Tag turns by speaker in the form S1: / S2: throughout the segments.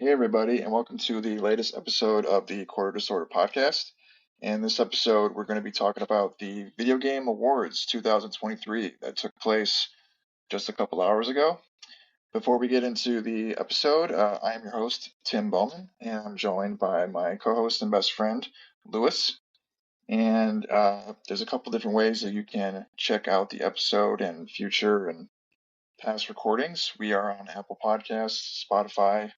S1: Hey, everybody, and welcome to the latest episode of the Quarter Disorder podcast. In this episode, we're going to be talking about the Video Game Awards 2023 that took place just a couple hours ago. Before we get into the episode, I am your host, Tim Bowman, and I'm joined by my co host and best friend, Lewis. And there's a couple different ways that you can check out the episode and future and past recordings. We are on Apple Podcasts, Spotify,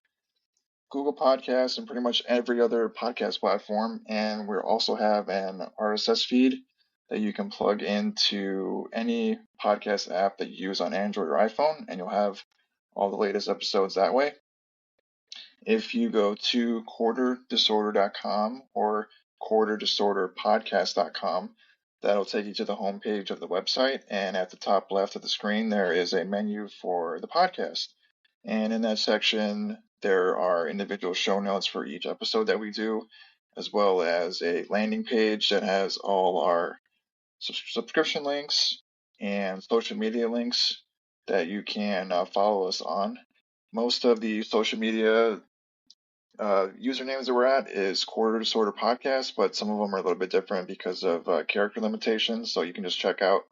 S1: Google Podcasts, and pretty much every other podcast platform. And we also have an RSS feed that you can plug into any podcast app that you use on Android or iPhone, and you'll have all the latest episodes that way. If you go to quarterdisorder.com or quarterdisorderpodcast.com, that'll take you to the homepage of the website. And at the top left of the screen, there is a menu for the podcast. And in that section, there are individual show notes for each episode that we do, as well as a landing page that has all our subscription links and social media links that you can follow us on. Most of the social media usernames that we're at is Quarter Disorder Podcast, but some of them are a little bit different because of character limitations. So you can just check out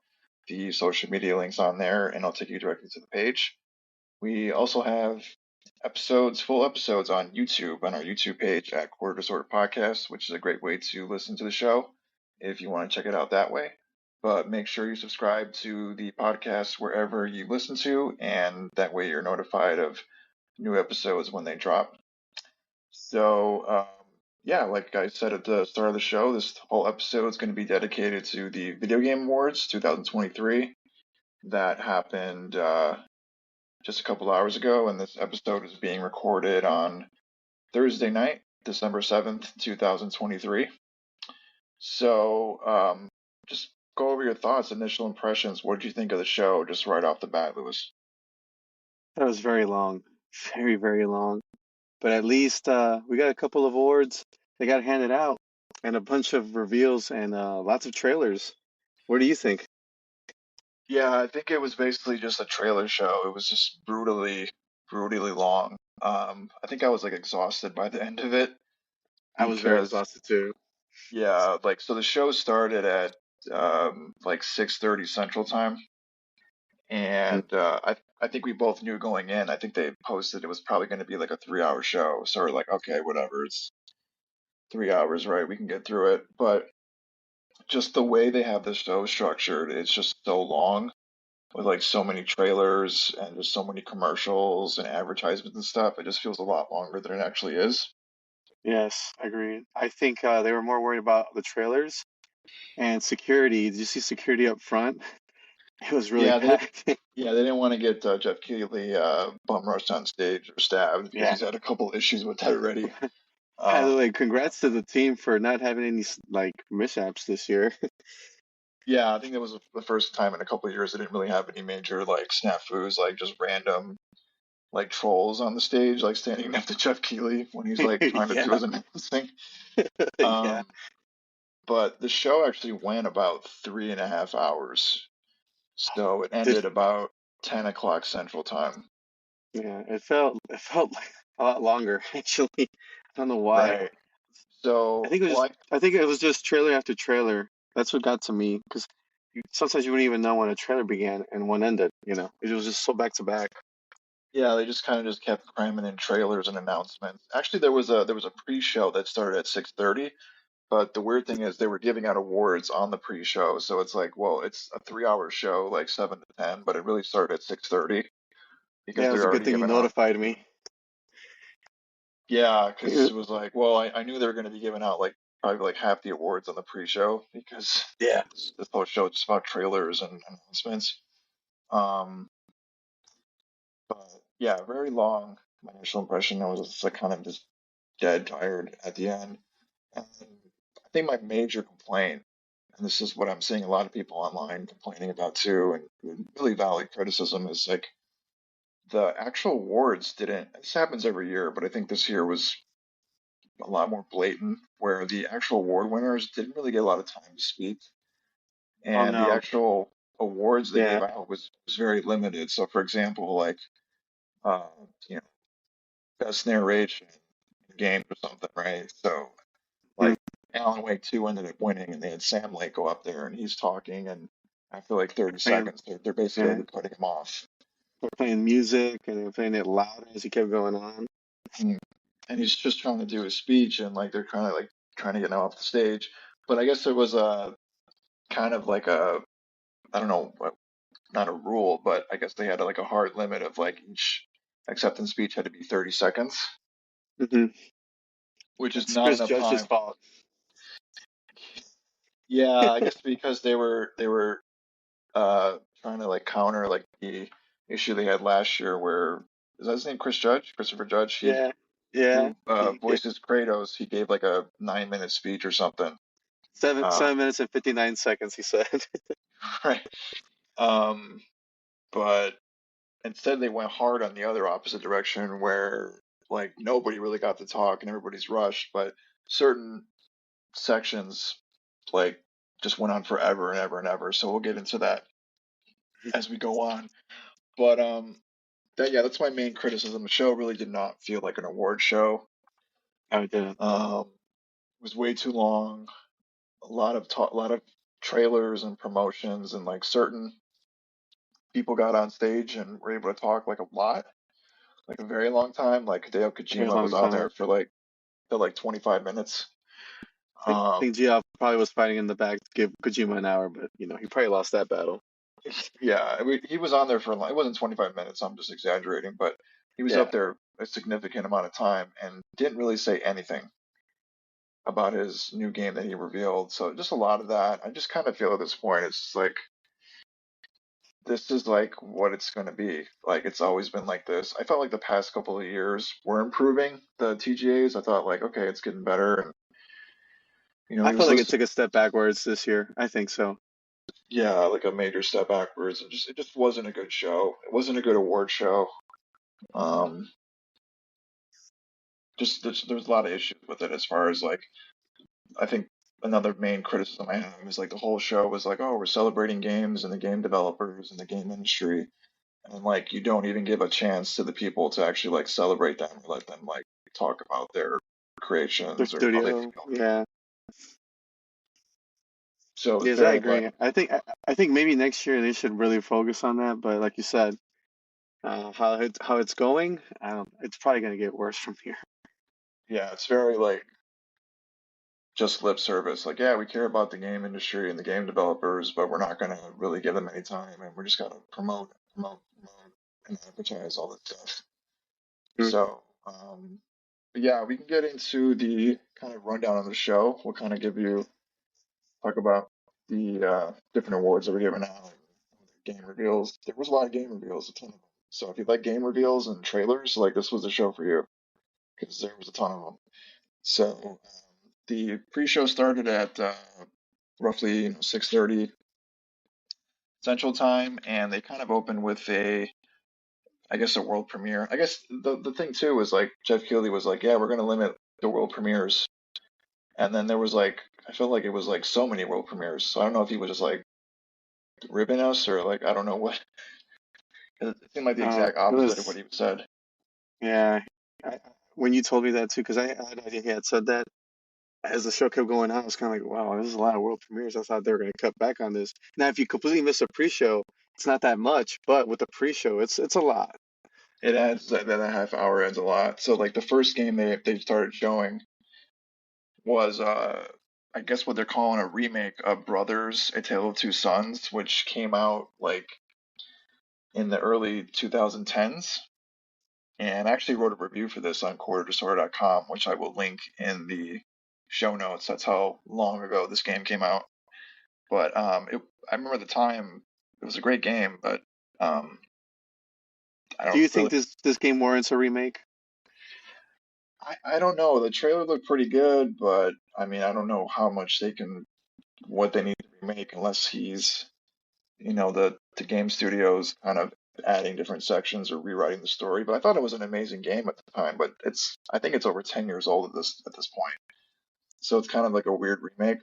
S1: the social media links on there, and I'll take you directly to the page. We also have full episodes on YouTube on our YouTube page at Quarter Disorder Podcast, which is a great way to listen to the show if you want to check it out that way. But make sure you subscribe to the podcast wherever you listen to, and that way you're notified of new episodes when they drop. So, yeah, like I said at the start of the show, this whole episode is going to be dedicated to the Video Game Awards 2023 that happened just a couple hours ago, and this episode is being recorded on Thursday night, December 7th, 2023. So, just go over your thoughts, initial impressions. What did you think of the show just right off the bat, Lewis?
S2: That was very long, very, very long. But at least we got a couple of awards. They got handed out and a bunch of reveals and lots of trailers. What do you think?
S1: Yeah, I think it was basically just a trailer show. It was just brutally long. I think I was like exhausted by the end of it
S2: I was very
S1: because,
S2: exhausted too.
S1: yeah, like so the show started at like 6:30 Central Time,
S2: Mm.
S1: and I think we both knew going in. I think they posted it was probably going to be like a 3 hour show. So we're like, okay, whatever, it's 3 hours, right? We can get through it. But just the way they have the show structured, it's just so long with like so many trailers and just so many commercials and advertisements and stuff. It just feels a lot longer than it actually is.
S2: Yes, I agree. I think they were more worried about the trailers and security. Did you see security up front? It was really
S1: Yeah, they didn't.
S2: packed.
S1: Yeah, they didn't want to get Jeff Keighley bum rushed on stage or stabbed because
S2: Yeah.
S1: he's had a couple issues with that already.
S2: By the
S1: Um,
S2: way, congrats to the team for not having any like mishaps this year.
S1: yeah, I think that was the first time in a couple of years they didn't really have any major like snafus, like just random like trolls on the stage, like standing next to Jeff Keighley when he's like trying to do
S2: Yeah,
S1: his announcing.
S2: yeah.
S1: Um, but the show actually went about 3.5 hours. So it
S2: Did
S1: ended about 10 o'clock Central Time.
S2: Yeah, it felt like a lot longer actually. I don't know why.
S1: Right. So, well,
S2: I think it was just trailer after trailer. That's what got to me because sometimes you wouldn't even know when a trailer began and one ended, you know. It was just so back to back.
S1: yeah, they just kind of just kept cramming in trailers and announcements. Actually, there was a pre-show that started at 6:30, but the weird thing is they were giving out awards on the pre-show. So it's like, well, it's a 3 hour show, like 7 to 10, but it really started at 6:30 because
S2: Yeah, it was
S1: they're
S2: a good
S1: already
S2: thing you
S1: giving out.
S2: notified me.
S1: Yeah, because
S2: Yeah.
S1: it was like, well, I knew they were going to be giving out like probably like half the awards on the pre-show because
S2: Yeah.
S1: this whole show is just about trailers and announcements. Um, but yeah, very long. My initial impression, I was just like kind of just dead tired at the end. And I think my major complaint, and this is what I'm seeing a lot of people online complaining about too, and really valid criticism, is like the actual awards didn't. This happens every year, but I think this year was a lot more blatant, where the actual award winners didn't really get a lot of time to speak,
S2: Oh
S1: and the
S2: no.
S1: actual awards they
S2: Yeah.
S1: gave out was very limited. So, for example, like uh, you know, best narration in games or something, right? So
S2: Mm.
S1: like Alan Wake 2 ended up winning, and they had Sam Lake go up there, and he's talking, and after like 30
S2: Playing,
S1: seconds, they're basically
S2: yeah,
S1: like cutting him off.
S2: they're playing music and they're playing it loud as he kept going on.
S1: Mm. And he's just trying to do his speech, and like they're kind of like trying to get him off the stage. But I guess there was a kind of like a, I don't know, not a rule, but I guess they had like a hard limit of like each acceptance speech had to be 30 seconds,
S2: Hmm.
S1: which is
S2: That's
S1: not
S2: Chris
S1: enough
S2: Judge's
S1: time.
S2: fault.
S1: Yeah, I guess because they were trying to like counter like the issue they had last year where is that his name Chris Judge? Christopher Judge? He
S2: Yeah, yeah.
S1: who
S2: He
S1: voices Kratos, he gave like a 9 minute speech or something.
S2: seven
S1: Uh
S2: 7 minutes and 59 seconds. He said.
S1: right. Um but instead they went hard on the other opposite direction where like nobody really got to talk and everybody's rushed, but certain sections like just went on forever and ever and ever. So we'll get into that as we go on. But that yeah, that's my main criticism. The show really did not feel like an award show.
S2: I did.
S1: It was way too long. A lot of trailers and promotions, and like certain people got on stage and were able to talk like a lot, like a very long time. Like Hideo
S2: Very
S1: Kojima was
S2: long
S1: on
S2: time.
S1: there for like 25 minutes.
S2: I
S1: Um,
S2: think Geoff probably was fighting in the back to give Kojima an hour, but he probably lost that battle.
S1: yeah, he was on there for a long, it wasn't 25 minutes. I'm just exaggerating, but he was
S2: Yeah.
S1: up there a significant amount of time and didn't really say anything about his new game that he revealed. So just a lot of that. I just kind of feel at this point it's like this is like what it's going to be. Like it's always been like this. I felt like the past couple of years were improving the TGAs. I thought like okay, it's getting better, and
S2: I
S1: he was
S2: feel like it
S1: listed,
S2: took a step backwards this year. I think so.
S1: yeah, like a major step backwards. It just wasn't a good show. It wasn't a good award show. Um, just there's a lot of issues with it as far as like I think another main criticism I have is like the whole show was like, oh, we're celebrating games and the game developers and the game industry, and like you don't even give a chance to the people to actually like celebrate them or let them like talk about their
S2: Their
S1: creations or how they
S2: studio.
S1: feel.
S2: Yeah.
S1: So it was
S2: Yes, I
S1: very like
S2: agree. I think maybe next year they should really focus on that. But like you said, how it's going, it's probably gonna get worse from here.
S1: yeah, it's very like just lip service. Like, yeah, we care about the game industry and the game developers, but we're not gonna really give them any time, and we're just gonna promote, and advertise all this stuff.
S2: Mm.
S1: So, but yeah, we can get into the kind of rundown of the show. We'll kind of talk about the different awards that we're giving out, game reveals. There was a lot of game reveals, a ton of them. So if you like game reveals and trailers, like this was the show for you because there was a ton of them. So the pre-show started at roughly 6:30 Central Time, and they kind of opened with I guess, a world premiere. I guess the thing too was like Jeff Keighley was like, yeah, we're gonna limit the world premieres, and then there was like I felt like it was like so many world premieres. So I don't know if he was just like ribbing us or like I don't know what. It seemed like the exact
S2: It
S1: opposite of what
S2: was
S1: he said.
S2: yeah. I, when you told me that too, because I had no idea he had said that. As the show kept going on, I was kind of like, wow, this is a lot of world premieres. I thought they were going to cut back on this. Now, if you completely miss a pre-show, it's not that much, but with the pre-show, it's a lot.
S1: It adds that a half hour adds a lot. So like the first game they started showing was I guess what they're calling a remake of Brothers: A Tale of Two Sons, which came out like in the early 2010s. And I actually wrote a review for this on quartertosword.com, which I will link in the show notes. That's how long ago this game came out. But I remember the time it was a great game, but um, I
S2: Do
S1: don't
S2: you think
S1: really,
S2: this game warrants a remake?
S1: I don't know. The trailer looked pretty good, but I mean, I don't know how much what they need to remake unless he's, the game studios kind of adding different sections or rewriting the story. But I thought it was an amazing game at the time, but I think it's over 10 years old at this point. So it's kind of like a weird remake.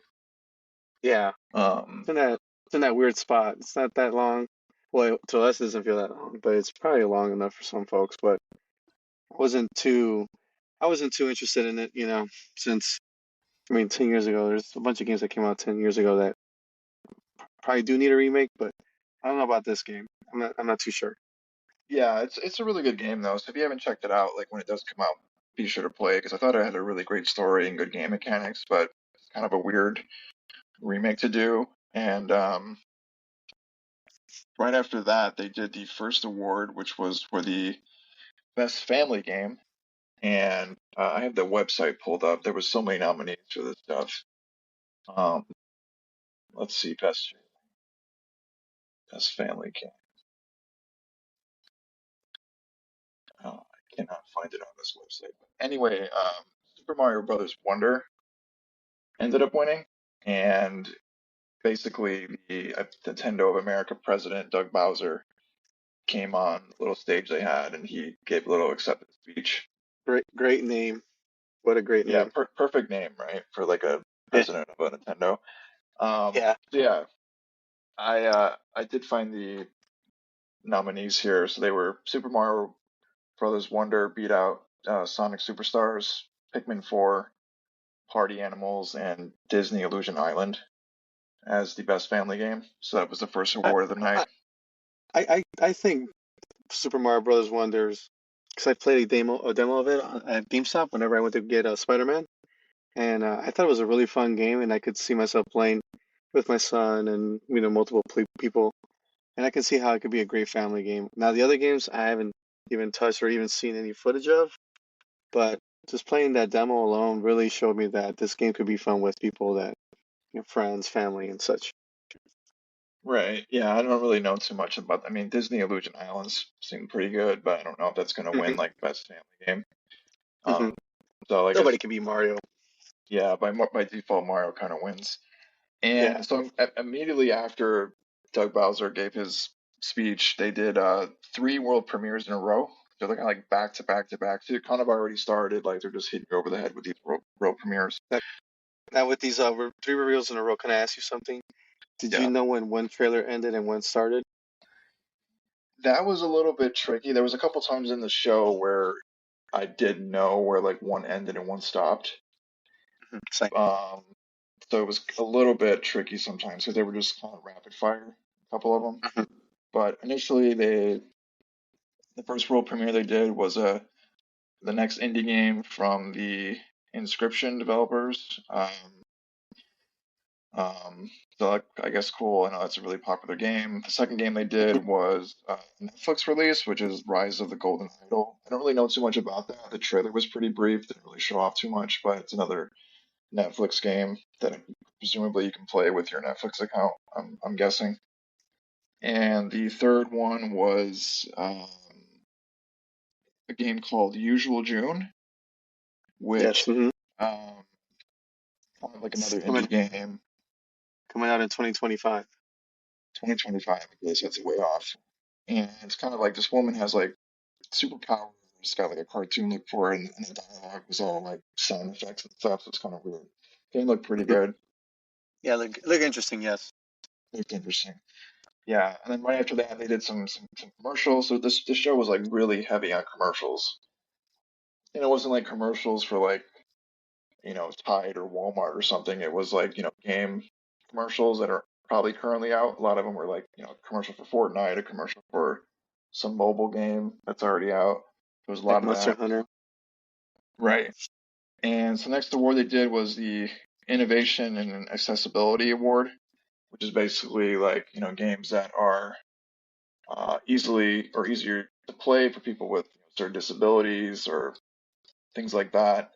S2: Yeah,
S1: Um,
S2: it's in that weird spot. It's not that long. Well, to us, it doesn't feel that long, but it's probably long enough for some folks. But I wasn't too I wasn't too interested in it, since I mean 10 years ago, there's a bunch of games that came out 10 years ago that probably do need a remake, but I don't know about this game. I'm not too sure.
S1: Yeah, it's a really good game though. So if you haven't checked it out, like when it does come out, be sure to play because I thought it had a really great story and good game mechanics, but it's kind of a weird remake to do. And right after that, they did the first award, which was for the best family game. And I have the website pulled up. There was so many nominees for this stuff. Um, let's see, best family game. I cannot find it on this website. Anyway, Super Mario Brothers Wonder ended up winning, and basically the Nintendo of America president Doug Bowser came on the little stage they had, and he gave a little acceptance speech.
S2: Great name. What a great
S1: Yeah,
S2: name.
S1: perfect name, right, for like a
S2: Yeah.
S1: president of a Nintendo.
S2: Yeah.
S1: So yeah, I did find the nominees here. So they were Super Mario Brothers Wonder beat out Sonic Superstars, Pikmin 4, Party Animals, and Disney Illusion Island as the best family game. So that was the first
S2: I
S1: award of the night.
S2: I I think Super Mario Brothers Wonders, because I played a demo of it at GameStop whenever I went to get Spider-Man, and I thought it was a really fun game, and I could see myself playing with my son and multiple people, and I can see how it could be a great family game. Now the other games I haven't even touched or even seen any footage of, but just playing that demo alone really showed me that this game could be fun with people that friends, family, and such.
S1: Right. Yeah, I don't really know too much about. I mean, Disney Illusion Islands seem pretty good, but I don't know if that's going to win
S2: Hmm.
S1: like best family game.
S2: Hmm.
S1: Um, so I guess
S2: Nobody can beat Mario.
S1: yeah, by default Mario kind of wins.
S2: Yeah.
S1: And so immediately after Doug Bowser gave his speech, they did three world premieres in a row. They're kind of like back to back to back. So it kind of already started. Like they're just hitting you over the head with these world premieres.
S2: Now, now with these three reveals in a row, can I ask you something? Did you
S1: Yeah,
S2: know when one trailer ended and one started?
S1: that was a little bit tricky. There was a couple times in the show where I did know where like one ended and one stopped.
S2: Mhm. Same.
S1: Um, so it was a little bit tricky sometimes because they were just kind of rapid fire, a couple of them.
S2: Mhm.
S1: But initially, the first world premiere they did was the next indie game from the Inscription developers. Um, so I guess cool. I know that's a really popular game. The second game they did
S2: Mhm.
S1: was a Netflix release, which is Rise of the Golden Idol. I don't really know too much about that. The trailer was pretty brief, didn't really show off too much, but it's another Netflix game that presumably you can play with your Netflix account. I'm guessing. And the third one was a game called Usual June, which
S2: Yes. Hmm.
S1: um, kind of like
S2: It's
S1: another
S2: coming
S1: indie game.
S2: coming out in 2025.
S1: 2025, I guess that's way off. And it's kind of like this woman has like superpowers. It's got like a cartoon look for it, and the dialogue was all like sound effects and stuff. So it's kind of weird. Game looked pretty
S2: Mhm.
S1: good.
S2: Yeah, look interesting. Yes.
S1: Looked interesting. Yeah, and then right after that, they did some commercials. So this show was like really heavy on commercials. And it wasn't like commercials for like Tide or Walmart or something. It was like game commercials that are probably currently out. A lot of them were like a commercial for Fortnite, a commercial for some mobile game that's already out. There was a
S2: Like
S1: lot of
S2: Monster
S1: that.
S2: Hunter.
S1: Right. And so next award they did was the Innovation and Accessibility Award, which is basically like, games that are easily or easier to play for people with certain disabilities or things like that.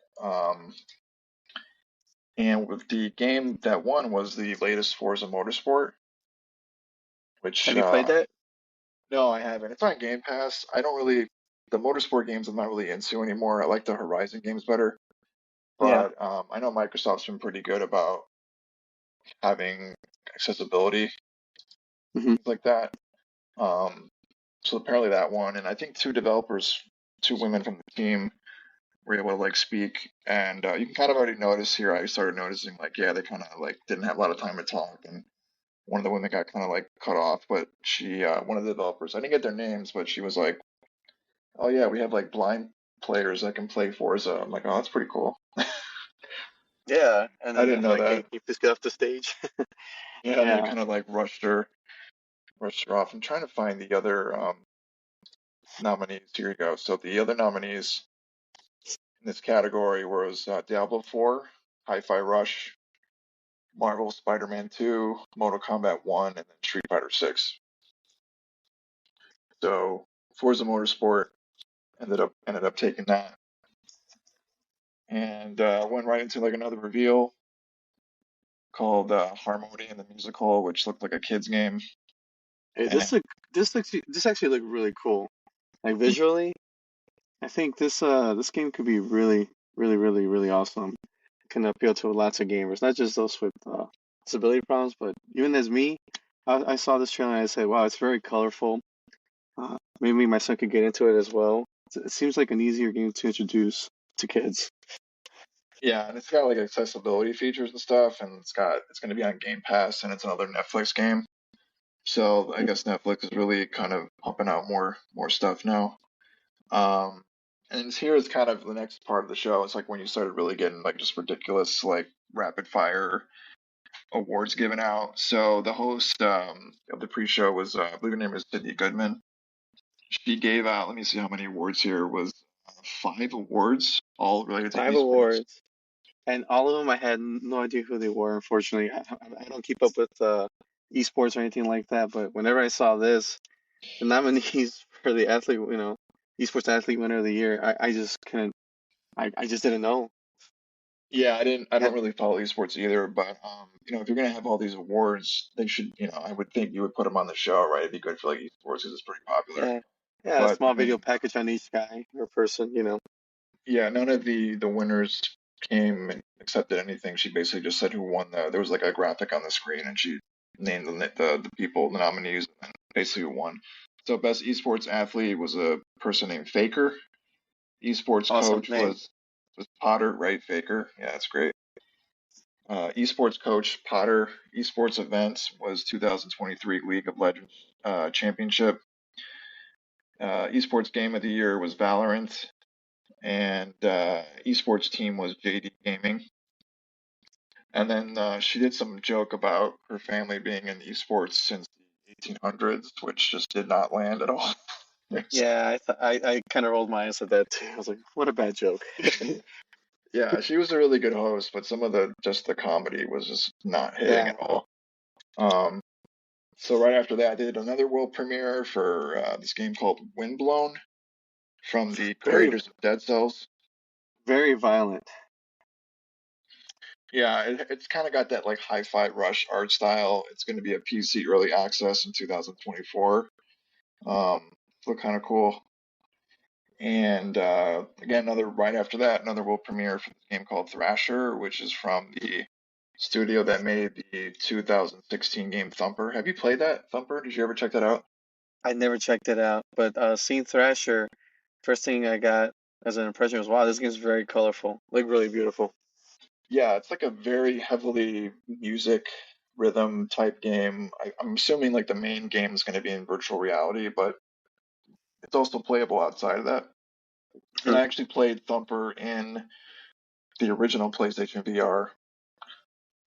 S1: And with the game that won was the latest Forza Motorsport, which
S2: Have you played that?
S1: no, I haven't. It's on Game Pass. I don't really the motorsport games I'm not really into anymore. I like the Horizon games better,
S2: Yeah.
S1: but I know Microsoft's been pretty good about having accessibility
S2: Hmm.
S1: things like that. Um, so apparently that one, and I think two developers, two women from the team, were able to like speak, and you can kind of already notice here. I started noticing like yeah, they kind of like didn't have a lot of time to talk, and one of the women got kind of like cut off, but one of the developers, I didn't get their names, but she was like, "Oh yeah, we have like blind players that can play Forza. I'm like, oh, that's pretty cool.
S2: Yeah, and
S1: I
S2: then
S1: didn't
S2: they're
S1: know
S2: like, "Hey,
S1: that.
S2: can you please get off the stage?"
S1: Yeah, and they
S2: Yeah.
S1: kind of like rushed her off. I'm trying to find the other nominees. Here you go. So the other nominees in this category was Diablo 4, Hi-Fi Rush, Marvel Spider-Man 2, Mortal Kombat 1, and then Street Fighter 6. So Forza Motorsport ended up taking that, and went right into like another reveal called Harmony in the Musical, which looked like a kids game.
S2: Hey,
S1: And
S2: this actually looked really cool. Like visually, I think this game could be really awesome. Can appeal to lots of gamers, not just those with disability problems, but even as me, I saw this trailer and I said, "Wow, it's very colorful." Maybe my son could get into it as well. It seems like an easier game to introduce to kids.
S1: yeah, and it's got like accessibility features and stuff, and it's going to be on Game Pass, and it's another Netflix game. So I guess Netflix is really kind of pumping out more stuff now. Um, and here is kind of the next part of the show. It's like when you started really getting like just ridiculous like rapid fire awards given out. So the host of the pre-show was I believe her name is Sydney Goodman. She gave out, let me see how many awards here was 5 awards, all related to
S2: Five
S1: esports.
S2: awards, and all of them I had no idea who they were. Unfortunately, I don't keep up with esports or anything like that. But whenever I saw this, the nominees for the athlete, esports athlete winner of the year, I just couldn't. I just didn't know.
S1: Yeah, I
S2: Yeah,
S1: don't really follow esports either, but if you're gonna have all these awards, they should, I would think you would put them on the show, right? It'd be good for like esports because it's pretty popular.
S2: yeah, yeah. A
S1: But
S2: small video package on each guy or person.
S1: yeah, none of the winners came and accepted anything. She basically just said who won there was like a graphic on the screen, and she named the people, the nominees, and basically who won. So best esports athlete was a person named Faker. Esports
S2: Awesome
S1: coach
S2: name.
S1: was Potter, right? Faker. Yeah, that's great. Esports coach Potter. Esports events was 2023 League of Legends Championship. Esports game of the year was Valorant, and esports team was JD Gaming. And then she did some joke about her family being in esports since the 1800s, which just did not land at all.
S2: Yeah, I kind of rolled my eyes at that too. I was like, what a bad joke.
S1: Yeah, she was a really good host, but some of the comedy was just not hitting
S2: Yeah,
S1: at all. Um, so right after that, I did another world premiere for this game called Windblown from the
S2: very
S1: creators of Dead Cells.
S2: very violent.
S1: Yeah, it's kind of got that like hi-fi rush art style. It's going to be a PC early access in 2024. Look kind of cool. And again, another right after that, another world premiere for this game called Thrasher, which is from the studio that made the 2016 game Thumper. Have you played that Thumper? Did you ever check that out?
S2: I never checked it out, but seeing Thrasher, first thing I got as an impression was, wow, this game's very colorful, like really beautiful.
S1: Yeah, it's like a very heavily music rhythm type game. I'm assuming like the main game is going to be in virtual reality, but it's also playable outside of that. And I actually played Thumper in the original PlayStation VR,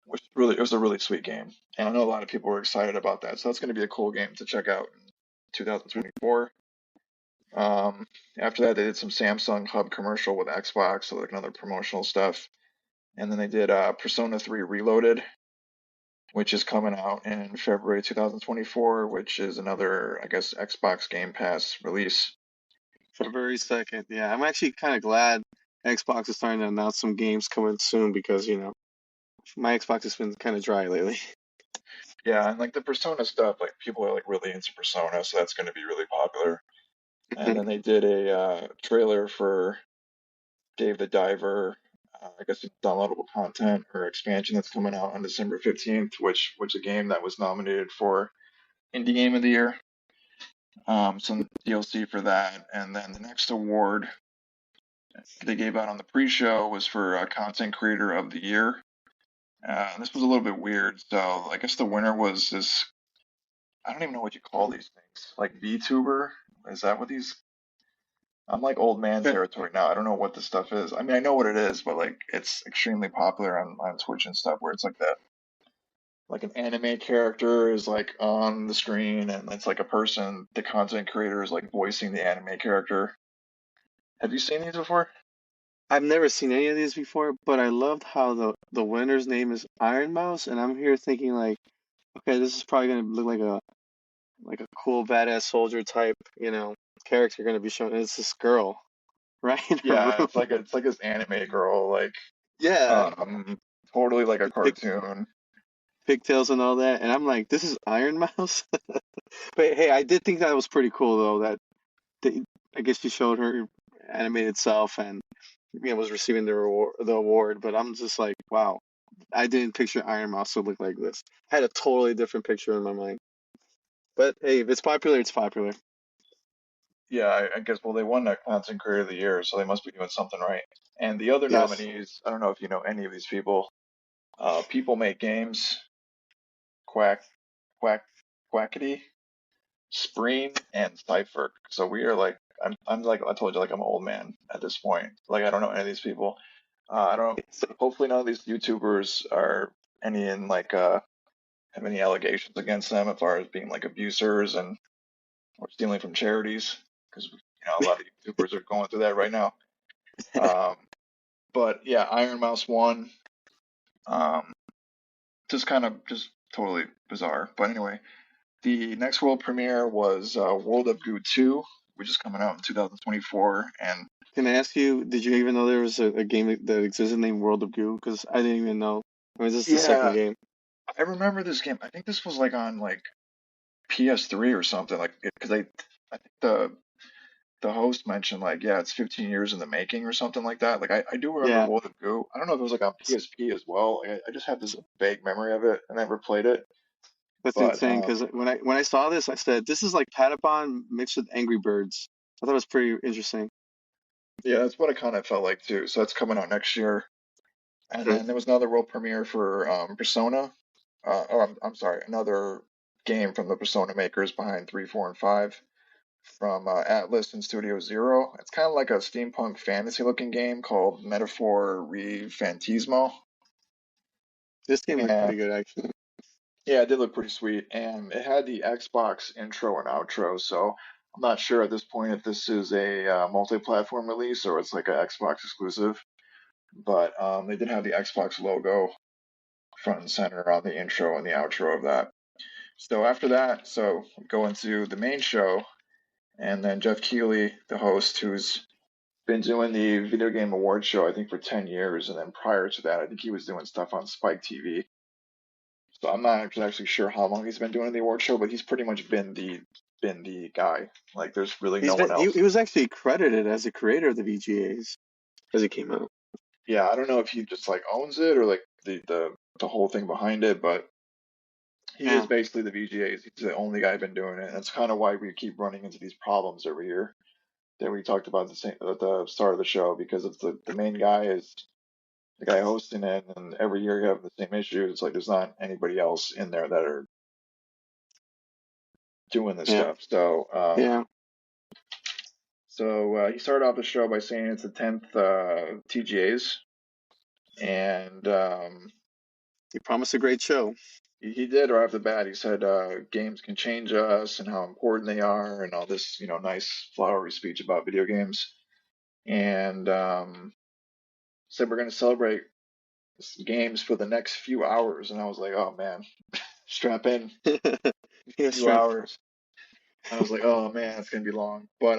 S1: which really it was a really sweet game. And I know a lot of people were excited about that, so that's going to be a cool game to check out in 2024. After that, they did some Samsung Hub commercial with Xbox, so like another promotional stuff. And then they did Persona 3 Reloaded, which is coming out in February 2024, which is another, I guess, Xbox Game Pass release.
S2: February 2nd. Yeah, I'm actually kind of glad Xbox is starting to announce some games coming soon because, my Xbox has been kind of dry lately.
S1: Yeah, and like the Persona stuff, like people are like really into Persona, so that's going to be really popular. And then they did a trailer for Dave the Diver. I guess it's downloadable content or expansion that's coming out on December 15th, which a game that was nominated for Indie Game of the Year. Some DLC for that, and then the next award they gave out on the pre-show was for Content Creator of the Year. This was a little bit weird, so I guess the winner was this. I don't even know what you call these things, like VTuber. Is that what these? I'm like old man
S2: Okay.
S1: territory now. I don't know what this stuff is. I mean, I know what it is, but like it's extremely popular on Twitch and stuff where it's like that, like an anime character is like on the screen and it's like a person, the content creator is like voicing the anime character. Have you seen these before?
S2: I've never seen any of these before, but I loved how the winner's name is Iron Mouse, and I'm here thinking like, okay, this is probably gonna look like a cool badass soldier type, character gonna be shown. And it's this girl, right, in her
S1: Yeah,
S2: room.
S1: it's like this anime girl, like
S2: Yeah,
S1: um totally like a
S2: with
S1: cartoon.
S2: pigtails and all that, and I'm like, this is Iron Mouse. But hey, I did think that was pretty cool though. That they, I guess she showed her animated self and was receiving the award. But I'm just like, wow, I didn't picture Iron Mouse to look like this. I had a totally different picture in my mind. But hey, if it's popular, it's popular.
S1: Yeah, I guess well they won that content creator of the year, so they must be doing something right. And the other
S2: Yes,
S1: nominees, I don't know if you know any of these people. People Make Games, Quack, Quack, Quackity, Spreen, and Cypher. So we are like, I'm like, I told you, like I'm an old man at this point. Like I don't know any of these people. I don't. Hopefully, none of these YouTubers are any in like have any allegations against them as far as being like abusers and or stealing from charities because a lot of YouTubers are going through that right now. Um, but yeah, Iron Mouse won. Um, just kind of just totally bizarre. But anyway, the next world premiere was World of Goo 2, which is coming out in 2024. And
S2: can I ask you, did you even know there was a game that existed named World of Goo? Because I didn't even know. I mean, this is the second
S1: yeah,
S2: game.
S1: I remember this game. I think this was like on like PS3 or something. Like because I think the host mentioned like yeah, it's 15 years in the making or something like that. Like I do remember
S2: Yeah,
S1: World of Goo. I don't know if it was like on PSP as well. I just have this vague memory of it. I never played it,
S2: that's
S1: but
S2: insane. Because when I saw this, I said, this is like Patapon mixed with Angry Birds. I thought it was pretty interesting.
S1: yeah, that's what it kind of felt like too. So that's coming out next year. And
S2: Okay.
S1: then there was another world premiere for Persona. I'm sorry, another game from the Persona makers behind 3, 4, and 5 from Atlas and Studio Zero. It's kind of like a steampunk fantasy looking game called Metaphor Re Fantasmo.
S2: This game looked
S1: And
S2: pretty good, actually.
S1: yeah, it did look pretty sweet. And it had the Xbox intro and outro. So I'm not sure at this point if this is a multi platform release or it's like an Xbox exclusive. But they did have the Xbox logo front and center on the intro and the outro of that. So after that, so we go into the main show, and then Jeff Keighley, the host, who's been doing the video game award show, I think, for 10 years, and then prior to that, I think he was doing stuff on Spike TV. So I'm not actually sure how long he's been doing the award show, but he's pretty much been the guy. Like, there's really no
S2: He's
S1: one
S2: been he
S1: else.
S2: was actually credited as the creator of the VGAs as it came out.
S1: Yeah, I don't know if he just like owns it or like the whole thing behind it, but he is
S2: Yeah,
S1: basically the VGAs. He's the only guy been doing it. And that's kind of why we keep running into these problems every year that we talked about at the start of the show because it's the main guy is the guy hosting it, and every year you have the same issue. It's like there's not anybody else in there that are doing this
S2: yeah,
S1: stuff. So
S2: yeah.
S1: he started off the show by saying it's the 10th TGAs, and
S2: He promised a great show.
S1: he did right off the bat. He said games can change us and how important they are, and all this nice flowery speech about video games, and said we're going to celebrate games for the next few hours. And I was like, oh man, strap in,
S2: Yes,
S1: few
S2: Strap.
S1: hours. I was like, oh man, it's gonna be long. But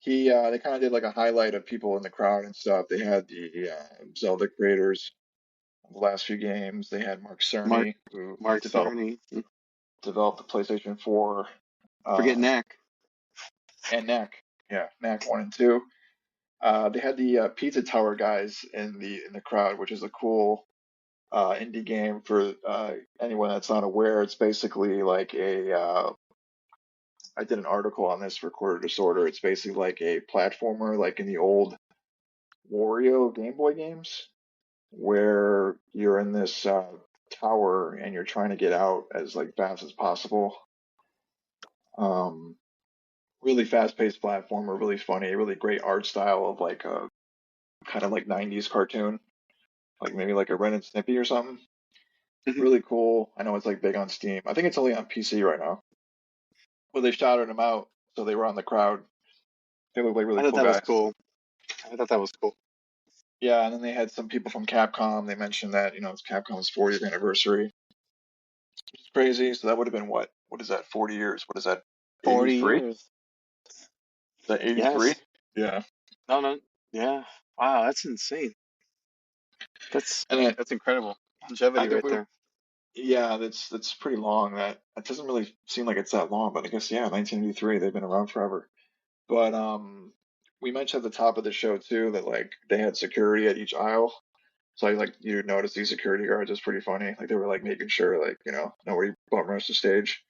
S1: they kind of did like a highlight of people in the crowd and stuff. They had the Zelda creators of the last few games. They had Mark
S2: Mark
S1: Cerny, who
S2: Mark Cerny.
S1: developed the PlayStation 4,
S2: Forget
S1: uh,
S2: Knack.
S1: and Knack. Yeah, Knack 1 and 2. They had the Pizza Tower guys in the crowd, which is a cool indie game for anyone that's not aware. It's basically like a I did an article on this for Quarter Disorder. It's basically like a platformer, like in the old Wario Game Boy games, where you're in this tower and you're trying to get out as like fast as possible. Um, really fast-paced platformer, really funny, really great art style of like a kind of like 90s cartoon, like maybe like a Ren and Snippy or something.
S2: Mhm.
S1: Really cool. I know it's like big on Steam. I think it's only on PC right now. But they shouted them out, so they were on the crowd. They look like
S2: I
S1: really
S2: thought
S1: cool
S2: that was
S1: guys.
S2: cool. I thought that was cool.
S1: Yeah, and then they had some people from Capcom. They mentioned that, it's Capcom's 40th anniversary, which is crazy. So that would have been what? What is that? 40 years. What is that?
S2: 40
S1: 83? Is
S2: years.
S1: that 83?
S2: Yes.
S1: Yeah.
S2: No, no. Yeah. Wow, that's insane. That's
S1: And then
S2: that's incredible.
S1: I
S2: Longevity
S1: think
S2: right there.
S1: yeah, that's pretty long. That doesn't really seem like it's that long, but I guess yeah, 1983. They've been around forever. But we mentioned at the top of the show too that like they had security at each aisle. So I like you notice these security guards is pretty funny. Like they were like making sure like nobody bum rushed the stage.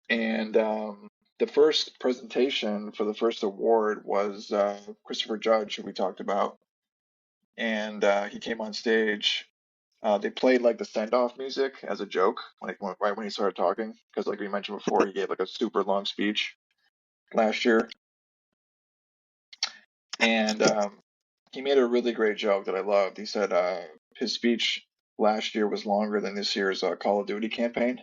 S1: And the first presentation for the first award was Christopher Judge, who we talked about, and he came on stage. They played like the send-off music as a joke, like right when he started talking, because like we mentioned before, he gave like a super long speech last year, and he made a really great joke that I loved. He said his speech last year was longer than this year's Call of Duty campaign.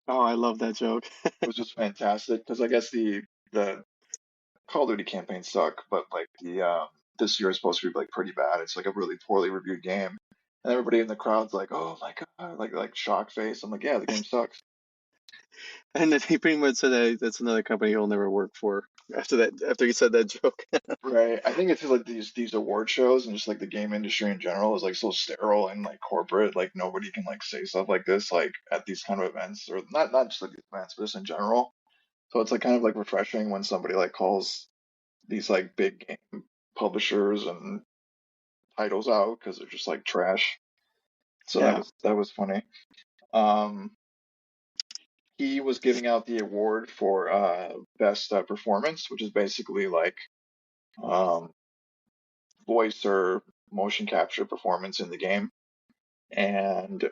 S2: Oh, I love that joke.
S1: It was just fantastic because I guess the Call of Duty campaigns suck, but like the this year is supposed to be like pretty bad. It's like a really poorly reviewed game, and everybody in the crowd's like, "Oh my god!" Like shock face. I'm like, "Yeah, the game sucks."
S2: And then he pretty much said that that's another company he'll never work for after that, after he said that joke.
S1: Right. I think it's just like these award shows and just like the game industry in general is like so sterile and like corporate. Like nobody can like say stuff like this like at these kind of events or not just like these events, but just in general. So it's like kind of like refreshing when somebody like calls these like big game publishers and titles out because they're just like trash. So that
S2: Yeah.
S1: was funny. Um, he was giving out the award for best performance, which is basically like um, voice or motion capture performance in the game. And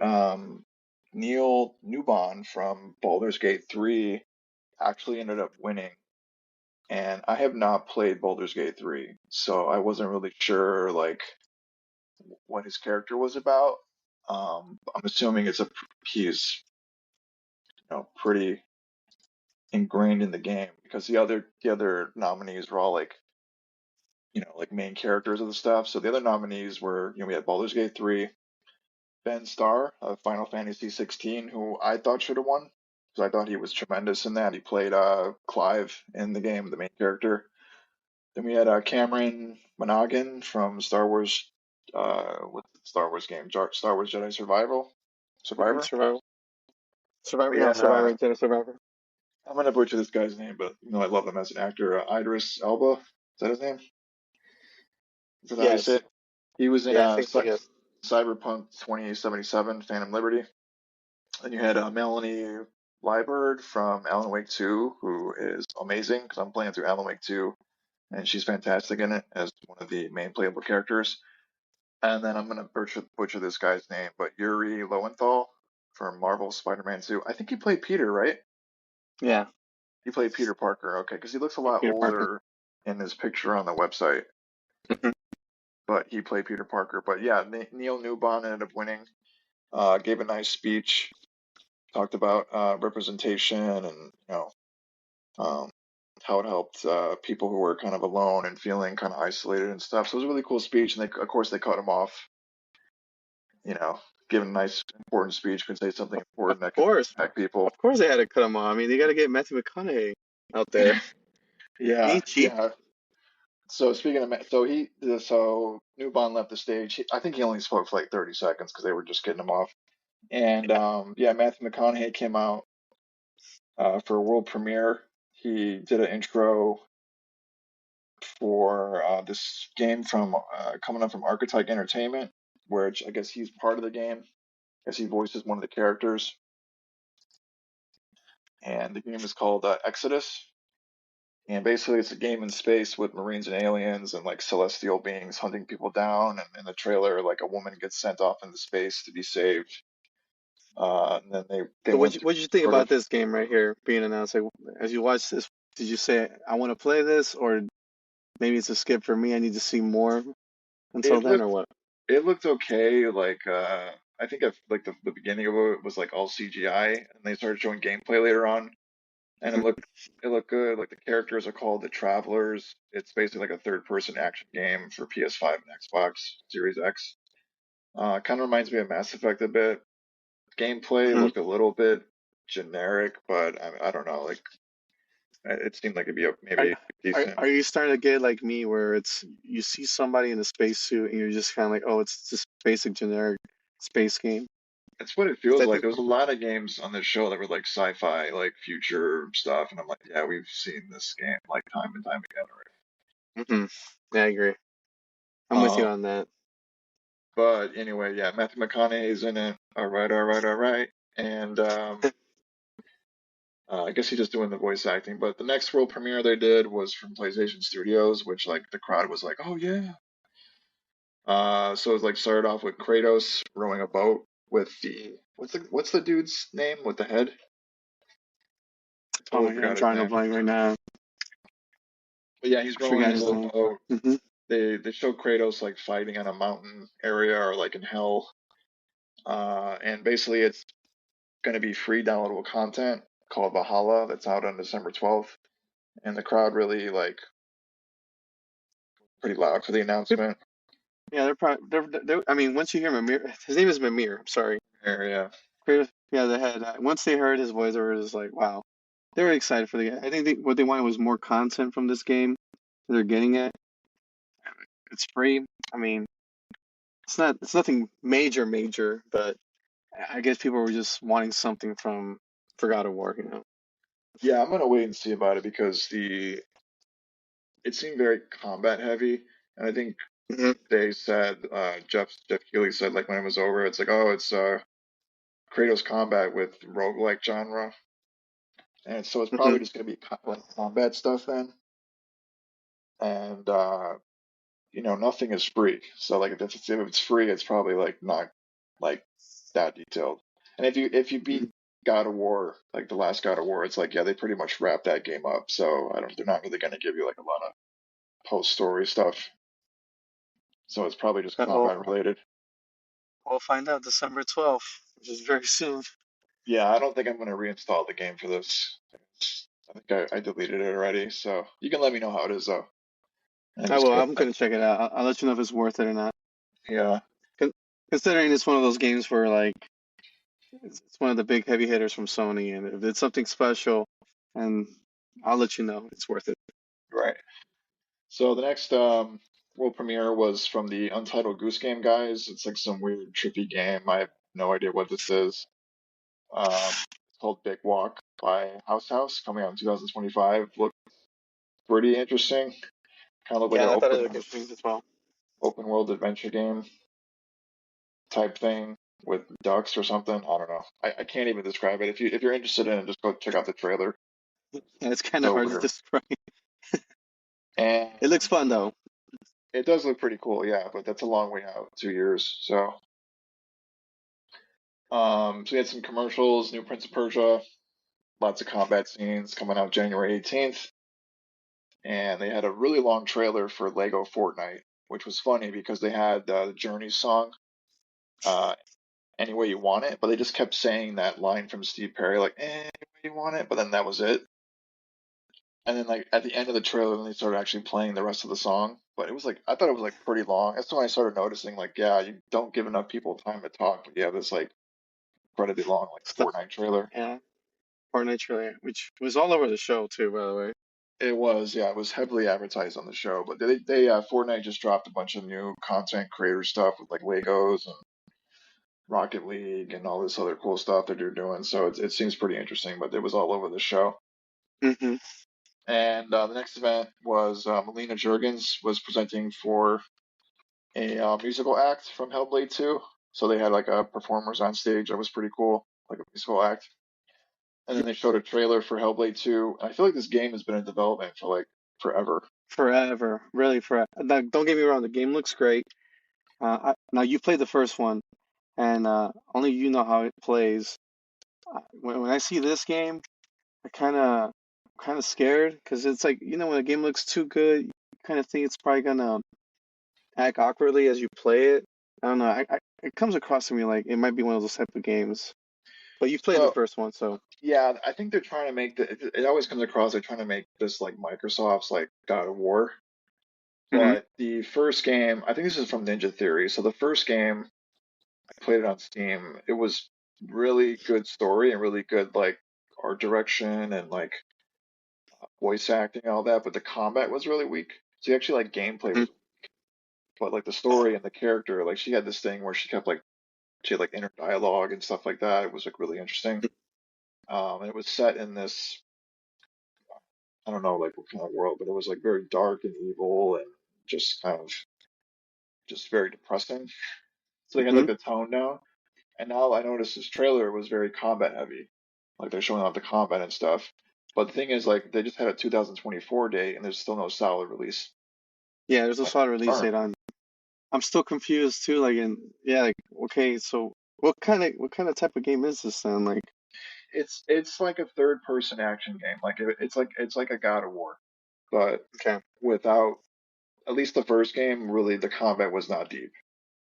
S1: Neil Newbon from Baldur's Gate 3 actually ended up winning. And I have not played Baldur's Gate 3, so I wasn't really sure like what his character was about. I'm assuming he's pretty ingrained in the game because the other nominees were all like like main characters of the stuff. So the other nominees were we had Baldur's Gate 3, Ben Starr of Final Fantasy 16, who I thought should have won because I thought he was tremendous in that. He played Clive in the game, the main character. Then we had Cameron Monaghan from Star Wars. What's the Star Wars game? Star Wars Jedi Survivor.
S2: Survival. Survivor.
S1: We
S2: Yeah,
S1: had
S2: Survivor. Jedi Survivor.
S1: I'm gonna butcher this guy's name, but I love him as an actor. Idris Elba, is that his name? Is that how you say
S2: Yes.
S1: it? He was in
S2: Yeah, I think so. Yes.
S1: Cyberpunk 2077, Phantom Liberty. And you had Melanie Liburd from Alan Wake 2, who is amazing because I'm playing through Alan Wake 2, and she's fantastic in it as one of the main playable characters. And then I'm gonna butcher this guy's name, but Yuri Lowenthal from Marvel Spider-Man 2. I think he played Peter, right?
S2: Yeah.
S1: He played Peter Parker, okay, because he looks a
S2: Yeah,
S1: lot
S2: Peter Parker.
S1: older in this picture on the website,
S2: Mhm.
S1: but he played Peter Parker. But yeah, Neil Newbon ended up winning. Gave a nice speech, talked about representation and um, how it helped people who were kind of alone and feeling kind of isolated and stuff. So it was a really cool speech, and of course they cut him off. You know, Giving a nice important speech could say something
S2: Of
S1: important that could
S2: course.
S1: impact people.
S2: Of course they had to cut him off. I mean, they got to get Matthew McConaughey out there. He
S1: Yeah,
S2: ain't cheap.
S1: yeah. So speaking of, so Newbon left the stage. I think he only spoke for like 30 seconds because they were just getting him off. And yeah, Matthew McConaughey came out for a world premiere. He did an intro for this game from coming up from Archetype Entertainment, where I guess he's part of the game. I guess he voices one of the characters, and the game is called Exodus. And basically, it's a game in space with Marines and aliens and like celestial beings hunting people down. And in the trailer, like a woman gets sent off into space to be saved. And then they
S2: So
S1: went through
S2: what'd you think
S1: sort
S2: about
S1: of
S2: this game right here being announced? Like, as you watch this, Did you say I want to play this, or maybe it's a skip for me? I need to see more until
S1: It
S2: then, or
S1: looked
S2: what?
S1: it looked okay. Like I think like the beginning of it was like all CGI, and they started showing gameplay later on, and
S2: Mhm.
S1: it looked good. Like the characters are called the Travelers. It's basically like a third person action game for PS5 and Xbox Series X. Kind of reminds me of Mass Effect a bit. Gameplay
S2: Mhm.
S1: looked a little bit generic, but I don't know. Like it seemed like it'd be
S2: Are,
S1: maybe decent.
S2: are you starting to get like me, where it's you see somebody in a spacesuit and you're just kind of like, oh, it's just basic generic space game?
S1: That's what it
S2: Is
S1: feels
S2: that
S1: like. There was a lot of games on this show that were like sci-fi, like future stuff, and I'm like, yeah, we've seen this game like time and time again
S2: hmm Yeah, I agree. I'm with you
S1: already.
S2: on that.
S1: But anyway, yeah, Matthew McConaughey's in it. All right, all right, all right. And I guess he's just doing the voice acting. But the next world premiere they did was from PlayStation Studios, which like the crowd was like, oh yeah. So it was like started off with Kratos rowing a boat with the what's the dude's name with the head? I
S2: Oh
S1: totally
S2: my God, I'm
S1: forgot his
S2: drawing a
S1: name.
S2: blank right now.
S1: But yeah, he's
S2: I
S1: rowing
S2: forgot
S1: his
S2: his
S1: little
S2: name.
S1: boat.
S2: hmm
S1: They show Kratos like fighting on a mountain area or like in hell. And basically it's going to be free downloadable content called Valhalla that's out on December 12th. And the crowd really like pretty loud for the announcement.
S2: Yeah, they're probably I mean, once you hear Mimir, his name is Mimir. I'm sorry.
S1: Area.
S2: Yeah, they had once they heard his voice, they were just like, wow. They were excited for the game. I think what they wanted was more content from this game. They're getting it. It's free. I mean, it's nothing major, but I guess people were just wanting something from Forgotten War, you know.
S1: Yeah, I'm gonna wait and see about it because the it seemed very combat heavy, and I think
S2: hmm
S1: they said Jeff Keighley said like when it was over, it's like oh it's Kratos combat with roguelike genre, and so it's
S2: hmm
S1: probably just gonna be like combat stuff then, and nothing is free. So like if it's free, it's probably like not like that detailed. And if you beat God of War, like the last God of War, it's like yeah, they pretty much wrapped that game up. So I don't they're not really gonna give you like a lot of post story stuff. So it's probably just
S2: But we'll
S1: combat related.
S2: we'll find out December 12th, which is very soon.
S1: Yeah, I don't think I'm gonna reinstall the game for this. I think I deleted it already. So you can let me know how it is though. And
S2: I
S1: just
S2: will.
S1: go.
S2: I'm gonna check it out. I'll let you know if it's worth it or not.
S1: Yeah,
S2: Con Considering it's one of those games where like it's one of the big heavy hitters from Sony, and if it's something special, and I'll let you know it's worth it.
S1: right. So the next world premiere was from the Untitled Goose Game guys. It's like some weird trippy game. I have no idea what this is. It's called Big Walk by House coming out in 2025. Look pretty interesting. Kind of look like an
S2: Yeah, I thought it was interesting as well.
S1: open world adventure game type thing with ducks or something. I don't know. I can't even describe it. If you're interested in it, just go check out the trailer.
S2: Yeah, it's kind of
S1: So
S2: hard to
S1: weird.
S2: describe.
S1: And
S2: It looks fun though.
S1: it does look pretty cool, yeah, but that's a long way out, 2 years. So we had some commercials, new Prince of Persia, lots of combat scenes coming out January 18th, and they had a really long trailer for Lego Fortnite, which was funny because they had the Journey song, uh, Any Way You Want It, but they just kept saying that line from Steve Perry, like, Any Way You Want It, but then that was it. And then like at the end of the trailer, then they started actually playing the rest of the song. But it was like I thought it was like pretty long. That's when I started noticing like, yeah, you don't give enough people time to talk, but you have this like incredibly long like
S2: Stuff.
S1: Fortnite trailer.
S2: Yeah, Fortnite trailer, which was all over the show too, by the way.
S1: It was, yeah, it was heavily advertised on the show, but Fortnite just dropped a bunch of new content creator stuff with like Legos and Rocket League and all this other cool stuff that they're doing. So it seems pretty interesting, but it was all over the show.
S2: hmm
S1: And the next event was Melina Juergens was presenting for a musical act from Hellblade 2. So they had like performers on stage. That was pretty cool, like a musical act. And then they showed a trailer for Hellblade 2. And I feel like this game has been in development for like forever.
S2: Forever, really forever. Now, don't get me wrong, the game looks great. Now you played the first one, and only you know how it plays. When I see this game, I kind of kind of scared because it's like, when a game looks too good, you kind of think it's probably gonna act awkwardly as you play it. I don't know. It comes across to me like it might be one of those type of games. But you've played the
S1: So
S2: first one, so
S1: yeah, I think they're trying to make it always comes across they're trying to make this like Microsoft's like God of War.
S2: hmm
S1: But the first game, I think this is from Ninja Theory. So the first game, I played it on Steam. It was really good story and really good like art direction and like voice acting and all that, but the combat was really weak. So actually like gameplay
S2: hmm
S1: was, but like the story and the character, like she had this thing where she had like inner dialogue and stuff like that. It was like really interesting. And it was set in this, I don't know like what kind of world, but it was like very dark and evil and just kind of just very depressing. So they had
S2: hmm
S1: like the tone down. And now I noticed this trailer was very combat heavy. Like they're showing off the combat and stuff. But the thing is, like, they just had a 2024 date, and there's still no solid release
S2: yeah, there's a
S1: like
S2: solid release
S1: confirmed.
S2: date on. I'm still confused too. Like, yeah, like, okay, so what kind of type of game is this then? Like,
S1: It's like a third person action game. Like it's like a God of War, but
S2: okay,
S1: without at least the first game. Really, the combat was not deep.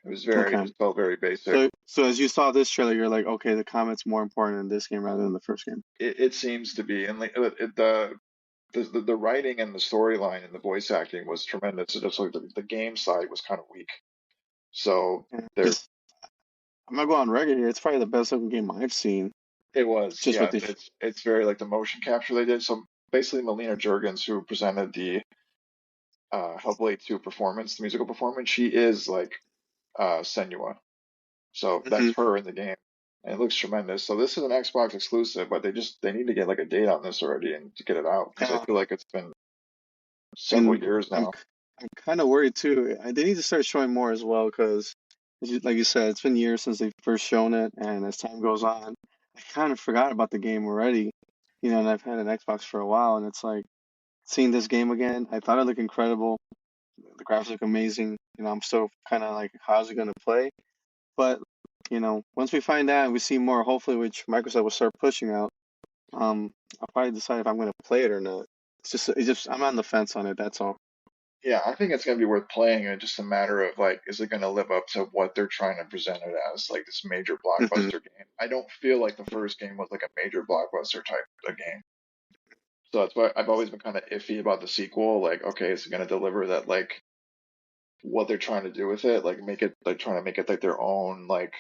S1: It
S2: okay.
S1: just felt very basic.
S2: So as you saw this trailer, you're like, okay, the comment's more important in this game rather than the first game.
S1: It seems to be, and like the writing and the storyline and the voice acting was tremendous. It's just like the game side was kind of weak. So
S2: Yeah.
S1: there
S2: Because I'm gonna go on record here. It's probably the best looking game I've seen.
S1: it was,
S2: Just with
S1: yeah.
S2: the
S1: It's very like the motion capture they did. So basically, Melina Jurgens, who presented the Hellblade 2 performance, the musical performance, she is like Senua. So
S2: Mhm.
S1: that's her in the game. And it looks tremendous. So this is an Xbox exclusive, but they need to get like a date on this already and to get it out because I
S2: Yeah,
S1: feel like it's been several
S2: and
S1: years
S2: I'm
S1: now.
S2: I'm kind of worried too. They need to start showing more as well because, like you said, it's been years since they've first shown it, and as time goes on, I kind of forgot about the game already. And I've had an Xbox for a while, and it's like seeing this game again. I thought it looked incredible. The graphics look amazing. I'm still kind of like, how's it gonna play? But once we find out and we see more, hopefully, which Microsoft will start pushing out, I'll probably decide if I'm gonna play it or not. It's just I'm on the fence on it. That's all.
S1: Yeah, I think it's going to be worth playing. It's just a matter of like, is it going to live up to what they're trying to present it as, like this major
S2: hmm
S1: blockbuster game? I don't feel like the first game was like a major blockbuster type of game. So that's why I've always been kind of iffy about the sequel. Like, okay, is it going to deliver that like what they're trying to do with it? Like, make it like trying to make it like their own like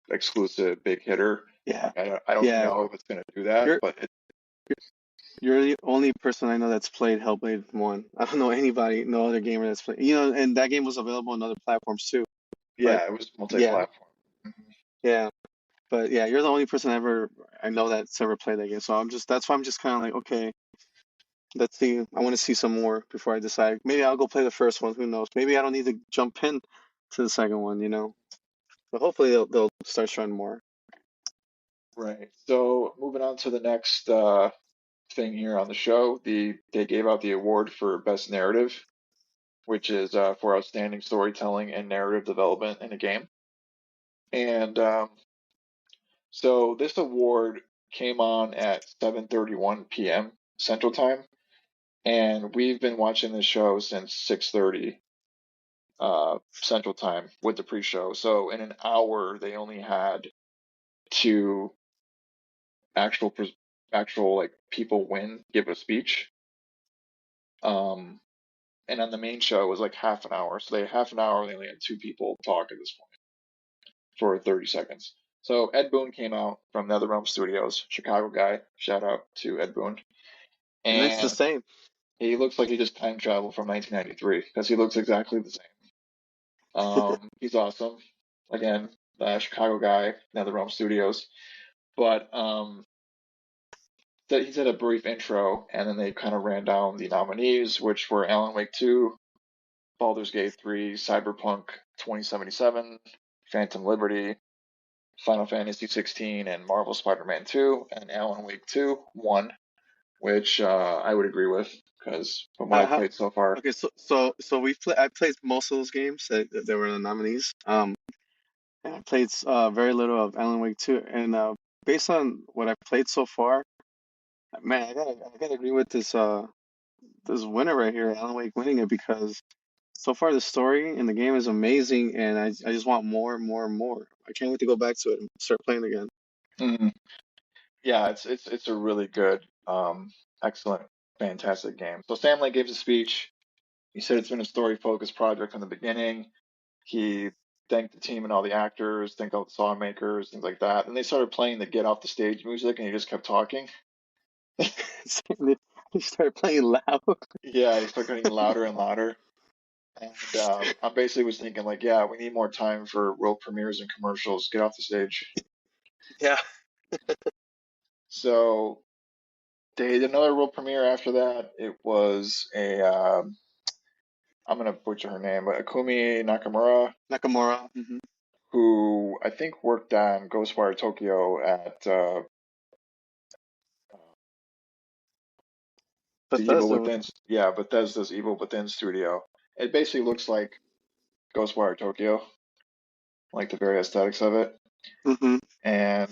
S1: exclusive big hitter.
S2: Yeah,
S1: Like, I don't
S2: yeah.
S1: know if it's going to do that,
S2: You're
S1: but it,
S2: you're the only person I know that's played Hellblade 1. I don't know anybody, no other gamer that's played. And that game was available on other platforms too. But
S1: yeah, it was
S2: yeah,
S1: multi-platform. Mhm.
S2: yeah. But yeah, you're the only person I know that's ever played that game. So that's why I'm just kind of like, okay, let's see. I want to see some more before I decide. Maybe I'll go play the first one. Who knows? Maybe I don't need to jump in to the second one. But hopefully they'll start showing more.
S1: Right. So moving on to the next thing here on the show, they gave out the award for best narrative, which is for outstanding storytelling and narrative development in a game. And so this award came on at 7:31 p.m. Central Time, and we've been watching this show since 6:30 Central Time with the pre-show. So in an hour, they only had two actual pres- actual like people give a speech. Um, and on the main show it was like half an hour. So they had half an hour. They only had two people talk at this point for 30 seconds. So Ed Boon came out from NetherRealm Studios, Chicago guy. Shout out to Ed Boon.
S2: He looks the
S1: And
S2: same.
S1: he looks like he just time traveled from 1993 because he looks exactly the same. He's awesome. Again, Chicago guy, NetherRealm Studios. But he said a brief intro, and then they kind of ran down the nominees, which were Alan Wake 2, Baldur's Gate 3, Cyberpunk 2077, Phantom Liberty, Final Fantasy 16, and Marvel Spider-Man 2, and Alan Wake 2 won, which I would agree with because from what
S2: How,
S1: I've
S2: how,
S1: played so far,
S2: okay, so I played most of those games that were the nominees. And I played very little of Alan Wake 2, and based on what I've played so far, Man, I gotta agree with this winner right here, Alan Wake winning it because so far the story in the game is amazing, and I just want more and more and more. I can't wait to go back to it and start playing again.
S1: Mhm. Yeah, it's a really good, excellent, fantastic game. So Sam Lake gives a speech. He said it's been a story-focused project from the beginning. He thanked the team and all the actors, thanked all the song makers, things like that. And they started playing the Get Off the Stage music, and he just kept talking.
S2: They started playing loud.
S1: Yeah, he started getting louder and louder. And I basically was thinking, like, yeah, we need more time for world premieres and commercials. Get off the stage.
S2: Yeah.
S1: So they did another world premiere after that. It was a, I'm gonna butcher her name, but Akumi Nakamura,
S2: Nakamura.
S1: who I think worked on Ghostwire Tokyo at the Evil
S2: Bethesda.
S1: Within, yeah, Bethesda's Evil Within studio. It basically looks like Ghostwire Tokyo, like the very aesthetics of it.
S2: hmm
S1: And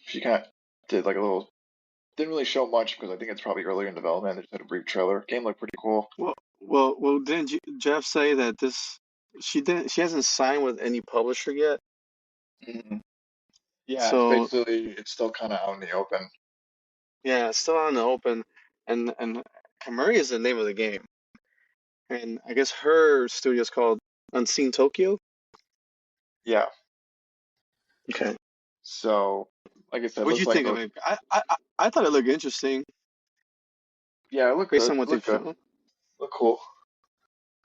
S1: she kind of did like a little, didn't really show much because I think it's probably early in development. They just had a brief trailer. Game looked pretty cool.
S2: Well, didn't Jeff say that this she hasn't signed with any publisher yet?
S1: Mhm. Yeah, it's
S2: So
S1: basically, it's still kind of out in the open.
S2: yeah, it's still on the open, and Kamuri is the name of the game, and I guess her studio is called Unseen Tokyo.
S1: Yeah,
S2: Okay.
S1: so like I said, it
S2: What'd
S1: looks
S2: you
S1: like
S2: think of
S1: a,
S2: it? I thought it looked interesting
S1: yeah, it looked
S2: based
S1: good.
S2: on
S1: It
S2: what they've
S1: looked good.
S2: shown.
S1: Looked cool.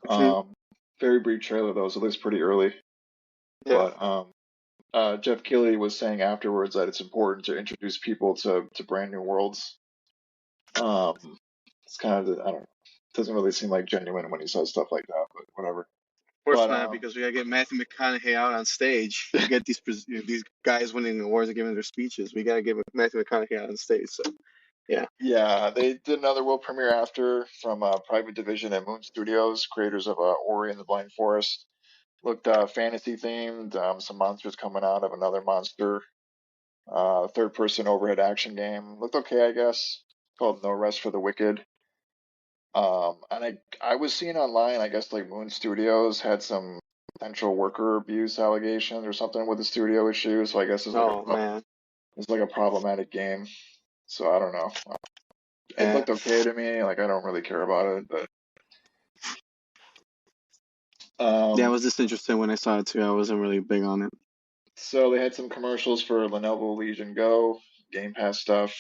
S2: hmm
S1: Um, very brief trailer though, so it looks pretty early.
S2: Yeah.
S1: But Jeff Keighley was saying afterwards that it's important to introduce people to brand new worlds. It's kind of, I don't know, doesn't really seem like genuine when he says stuff like that, but whatever.
S2: Of course
S1: But
S2: not, because we gotta get Matthew McConaughey out on stage. Forget these guys winning awards and giving their speeches. We gotta get Matthew McConaughey out on stage. So yeah.
S1: yeah, they did another world premiere after from Private Division and Moon Studios, creators of Ori and the Blind Forest. Looked fantasy themed, some monsters coming out of another monster. Third person overhead action game. Looked okay, I guess. Called No Rest for the Wicked. And I was seeing online, I guess like Moon Studios had some potential worker abuse allegations or something with the studio issue. So I guess
S2: Oh man.
S1: it's like a problematic game. So I don't know. It
S2: Yeah.
S1: looked okay to me. Like I don't really care about it, but
S2: Yeah, I
S1: um,
S2: was disinterested when I saw it too. I wasn't really big on it.
S1: so they had some commercials for Lenovo Legion Go, Game Pass stuff.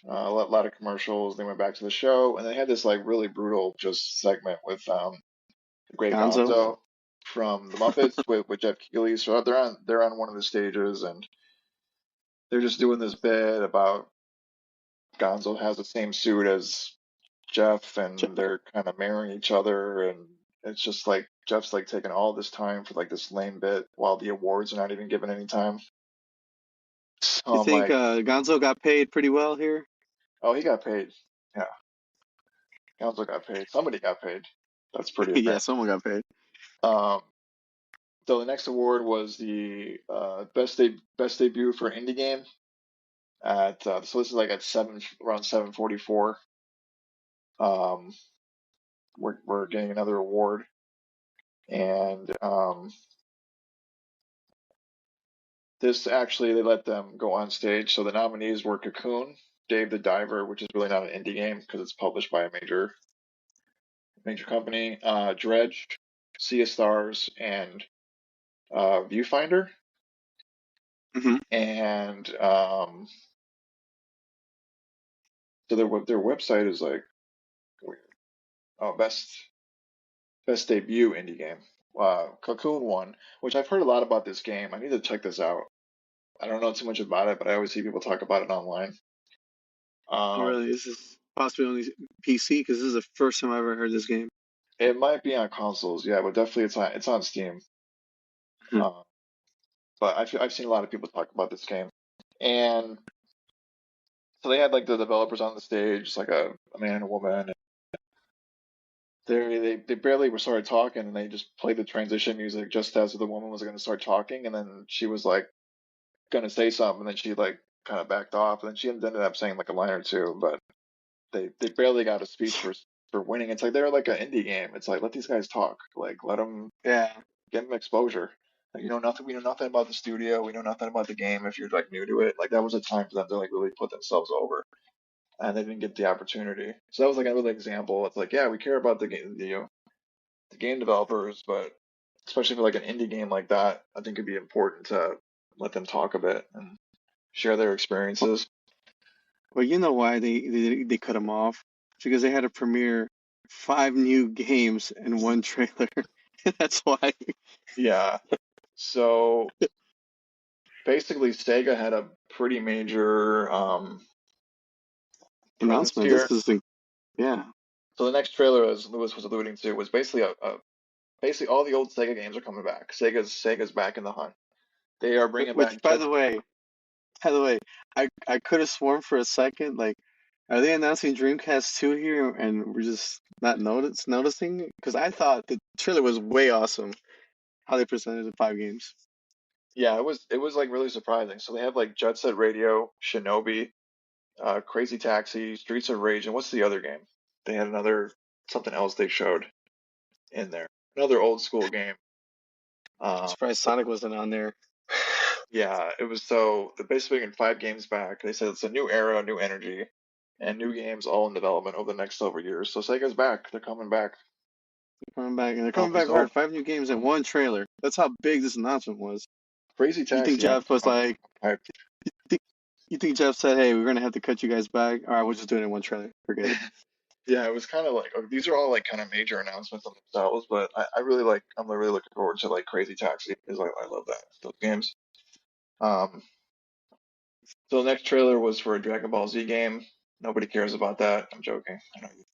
S1: Lot of commercials. They went back to the show, and they had this like really brutal just segment with the Great
S2: Gonzo.
S1: Gonzo from the Muppets with Jeff Keighley. So they're on one of the stages, and they're just doing this bit about Gonzo has the same suit as Jeff, and they're kind of marrying each other, and it's just like Jeff's like taking all this time for like this lame bit while the awards are not even given any time. So
S2: You
S1: I'm
S2: think
S1: like,
S2: Gonzo got paid pretty well here?
S1: oh, he got paid. Yeah, Gonzo got paid. Somebody got paid. That's pretty
S2: Yeah,
S1: apparent.
S2: someone got paid.
S1: Um, so the next award was the best debut for indie game at so this is like at seven around 7:44. Um, we're getting another award, and this actually they let them go on stage. So the nominees were Cocoon, Dave the Diver, which is really not an indie game because it's published by a major company, Dredge, Sea of Stars, and Viewfinder.
S2: hmm
S1: And so their website is like weird. Oh, best debut indie game. Cocoon won, which I've heard a lot about this game. I need to check this out. I don't know too much about it, but I always see people talk about it online.
S2: Oh,
S1: Um,
S2: really? This is possibly only PC because this is the first time I ever heard this game.
S1: it might be on consoles, yeah, but definitely it's on Steam.
S2: Mhm.
S1: Uh, but I've seen a lot of people talk about this game, and so they had like the developers on the stage, like a man and a woman. And they barely were started talking, and they just played the transition music just as the woman was going to start talking, and then she was like going to say something, and then she like kind of backed off, and then she ended up saying like a line or two, but they barely got a speech for winning. It's like they're like an indie game. It's like let these guys talk. Like let them
S2: Yeah.
S1: get them exposure. Like, you know nothing. We know nothing about the studio. We know nothing about the game. If you're like new to it, like that was a time for them to like really put themselves over, and they didn't get the opportunity. So that was like another example. It's like yeah, we care about the game, the game developers, but especially for like an indie game like that, I think it'd be important to let them talk a bit and share their experiences.
S2: Well, you know why they cut him off? Because they had to premiere 5 new games in one trailer. That's why.
S1: Yeah. So basically, Sega had a pretty major presence
S2: Announcement.
S1: here.
S2: This is the yeah.
S1: So the next trailer, as Lewis was alluding to, was basically basically all the old Sega games are coming back. Sega's back in the hunt. They are bringing
S2: Which,
S1: back
S2: by
S1: Jet.
S2: the way, I could have sworn for a second, like, are they announcing Dreamcast 2 here and we're just not noticing? Because I thought the trailer was way awesome, how they presented the 5 games.
S1: Yeah, it was like really surprising. So they have like Jet Set Radio, Shinobi, Crazy Taxi, Streets of Rage, and what's the other game? They had another something else they showed in there. Another old school game.
S2: I'm
S1: Um,
S2: surprised Sonic wasn't on there.
S1: yeah, it was so they're basically bringing 5 games back. They said it's a new era, new energy, and new games all in development over the next several years. So Sega's back. They're coming back.
S2: They're coming back, and they're coming
S1: Probably
S2: back hard.
S1: so.
S2: 5 new games in one trailer. That's how big this announcement was.
S1: Crazy
S2: You think
S1: Taxi.
S2: Jeff was like,
S1: I,
S2: thi- you think Jeff said, "Hey, we're gonna have to cut you guys back"? All right, we'll just do it in one trailer. Forget it.
S1: yeah, it was kind of like these are all like kind of major announcements on themselves, but I really like. I'm really looking forward to like Crazy Taxi because I love those games. Um, so the next trailer was for a Dragon Ball Z game. Nobody cares about that. I'm joking.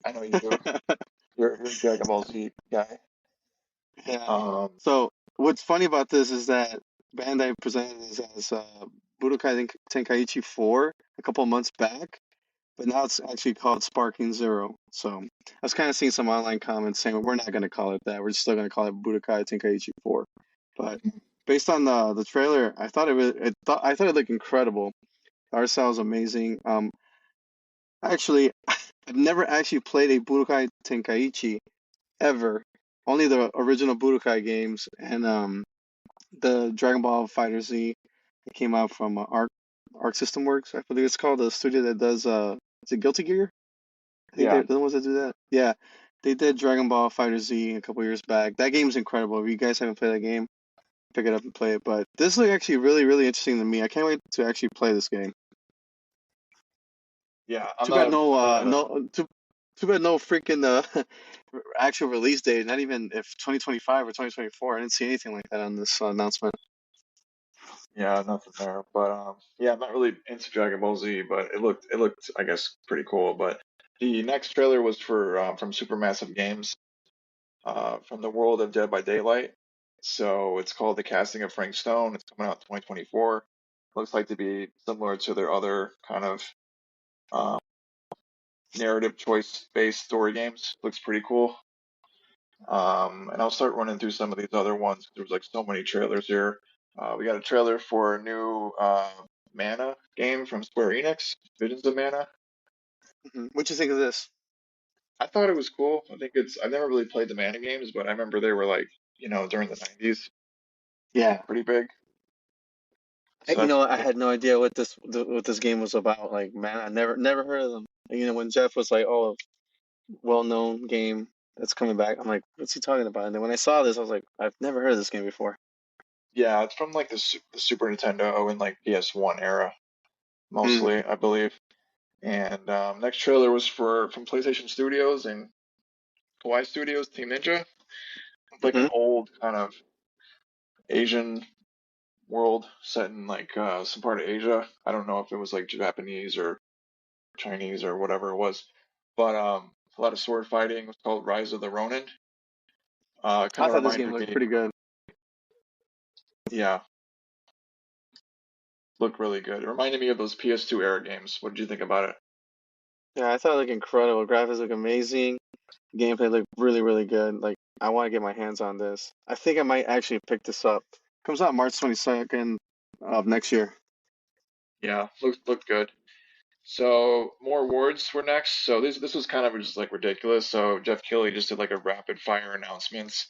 S1: I know you do. You're a Dragon Ball Z guy.
S2: Yeah.
S1: Um,
S2: So what's funny about this is that Bandai presented this as Budokai Tenkaichi 4 a couple of months back, but now it's actually called Sparking Zero. So I was kind of seeing some online comments saying we're not going to call it that. We're still going to call it Budokai Tenkaichi 4. But based on the trailer, I thought it looked incredible. The art style is amazing. Actually, I've never actually played a Budokai Tenkaichi ever. Only the original Budokai games and the Dragon Ball Fighter Z that came out from Arc System Works, I believe it's called, the studio that does is it Guilty Gear? I think
S1: yeah,
S2: they're the ones that do that. Yeah, they did Dragon Ball Fighter Z a couple years back. That game's incredible. If you guys haven't played that game, pick it up and play it. But this looks actually really, really interesting to me. I can't wait to actually play this game.
S1: yeah.
S2: Too bad
S1: I'm not a
S2: too bad no freaking actual release date. Not even if 2025 or 2024. I didn't see anything like that on this announcement.
S1: yeah, nothing there. But yeah, I'm not really into Dragon Ball Z, but it looked I guess pretty cool. But the next trailer was for from Supermassive Games, from the world of Dead by Daylight. So it's called The Casting of Frank Stone. It's coming out in 2024. Looks like to be similar to their other kind of um, narrative choice based story games. Looks pretty cool. And I'll start running through some of these other ones. There's like so many trailers here. We got a trailer for a new Mana game from Square Enix, Visions of Mana.
S2: What you think of this?
S1: I thought it was cool. I think I've never really played the Mana games, but I remember they were like, during the 90s,
S2: Yeah,
S1: pretty big. So
S2: you
S1: that's
S2: know, I
S1: cool.
S2: had no idea what this game was about. Like, man, I never heard of them. You know, when Jeff was like, "Oh, well-known game that's coming back," I'm like, "What's he talking about?" And then when I saw this, I was like, "I've never heard of this game before."
S1: Yeah, it's from like the Super Nintendo and like PS1 era,
S2: Mm.
S1: mostly, I believe. And next trailer was from PlayStation Studios and Kawaii Studios, Team Ninja. It's like an
S2: Hmm.
S1: old kind of Asian world set in like some part of Asia. I don't know if it was like Japanese or Chinese or whatever it was, but a lot of sword fighting. It's called Rise of the Ronin. Kind
S2: I
S1: of
S2: thought this game
S1: reminded
S2: looked
S1: me,
S2: pretty good.
S1: yeah, looked really good. It reminded me of those PS2 era games. What did you think about it?
S2: Yeah, I thought it looked incredible. Graphics look amazing. Gameplay looked really, really good. Like, I want to get my hands on this. I think I might actually pick this up. Comes out March 22nd of next year.
S1: Yeah, looked good. So more awards were next. So this was kind of just like ridiculous. So Jeff Keighley just did like a rapid fire announcements.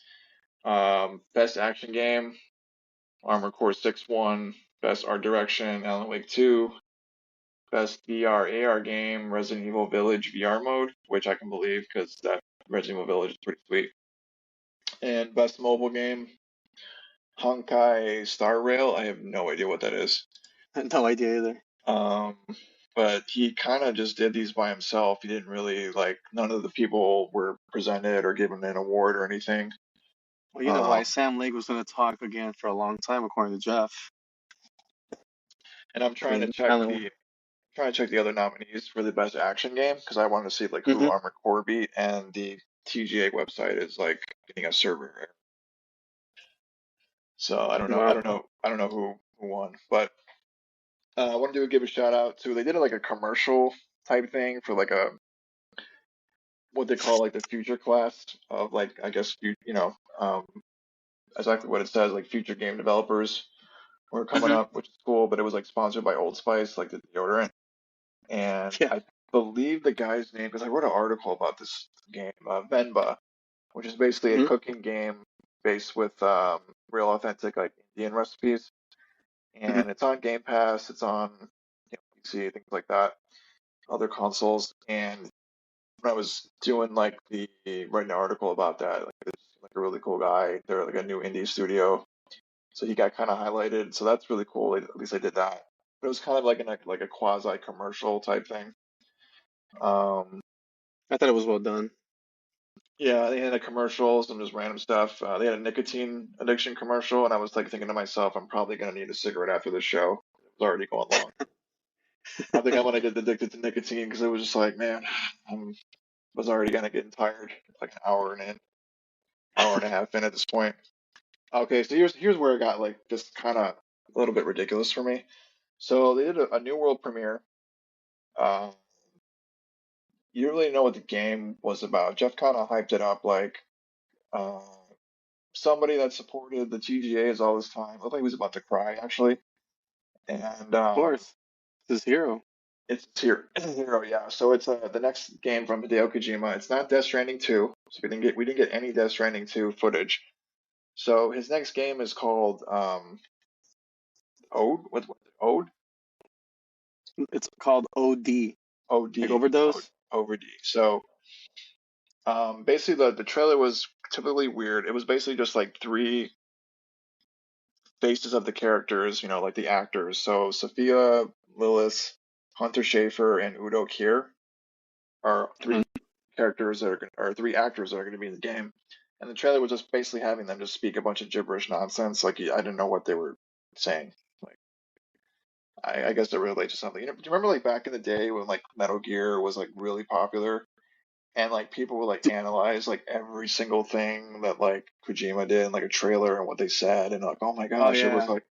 S1: Best action game, Armored Core 6 won. Best art direction, Alan Wake 2. Best VR AR game, Resident Evil Village VR mode, which I can believe because that Resident Evil Village is pretty sweet. And best mobile game, Honkai Star Rail. I have no idea what that is.
S2: No idea either.
S1: Um, but he kind of just did these by himself. He didn't really like, none of the people were presented or given an award or anything.
S2: Well, you know why
S1: Um,
S2: Sam Lake was going to talk again for a long time, according to Jeff.
S1: and I'm
S2: I mean, Alan.
S1: trying to check the other nominees for the best action game because I want to see like who
S2: Mm-hmm.
S1: Armored Core beat, and the TGA website is like getting a server error. So
S2: Well,
S1: I don't know who won, but I want to give a shout out to, they did like a commercial type thing for like a, what they call like the future class of like, I guess exactly what it says, like future game developers were coming
S2: hmm
S1: up, which is cool. But it was like sponsored by Old Spice, like the deodorant, and
S2: yeah.
S1: I believe the guy's name, because I wrote an article about this game, Venba, which is basically a
S2: hmm
S1: cooking game based with real authentic like Indian recipes,
S2: hmm
S1: and it's on Game Pass, it's on PC, things like that, other consoles. And when I was doing like the writing an article about that, like this like a really cool guy, they're like a new indie studio, so he got kind of highlighted. So that's really cool. At least I did that. But it was kind of like like a quasi commercial type thing. Um,
S2: I thought it was well done.
S1: yeah, they had a commercial, some just random stuff. They had a nicotine addiction commercial, and I was like thinking to myself, I'm probably gonna need a cigarette after this show. It was already going long. I think I'm gonna get addicted to nicotine because it was just like, man, I was already gonna getting tired, like an hour and a half in at this point. Okay, so here's where it got like just kind of a little bit ridiculous for me. So they did a new world premiere. Uh, you don't really know what the game was about. Jeff kind of hyped it up like uh, somebody that supported the TGAs all this time. Looked like he was about to cry actually. And
S2: Of course, this hero.
S1: it's here, Hero, yeah. So it's the next game from Hideo Kojima. It's not Death Stranding 2, so we didn't get any Death Stranding 2 footage. So his next game is called Ode. What Ode?
S2: It's called OD, like
S1: OD.
S2: overdose.
S1: Over D. So basically the trailer was typically weird. It was basically just like three faces of the characters, like the actors. So Sophia, Lilith, Hunter Schafer, and Udo Kier are
S2: hmm
S1: three characters that are three actors that are going to be in the game. And the trailer was just basically having them just speak a bunch of gibberish nonsense. Like I didn't know what they were saying. Like I guess it relates to something. Do you remember like back in the day when like Metal Gear was like really popular? And like people would like analyze like every single thing that like Kojima did in like a trailer and what they said, and like, oh my
S2: Oh
S1: gosh, it was
S2: yeah,
S1: like,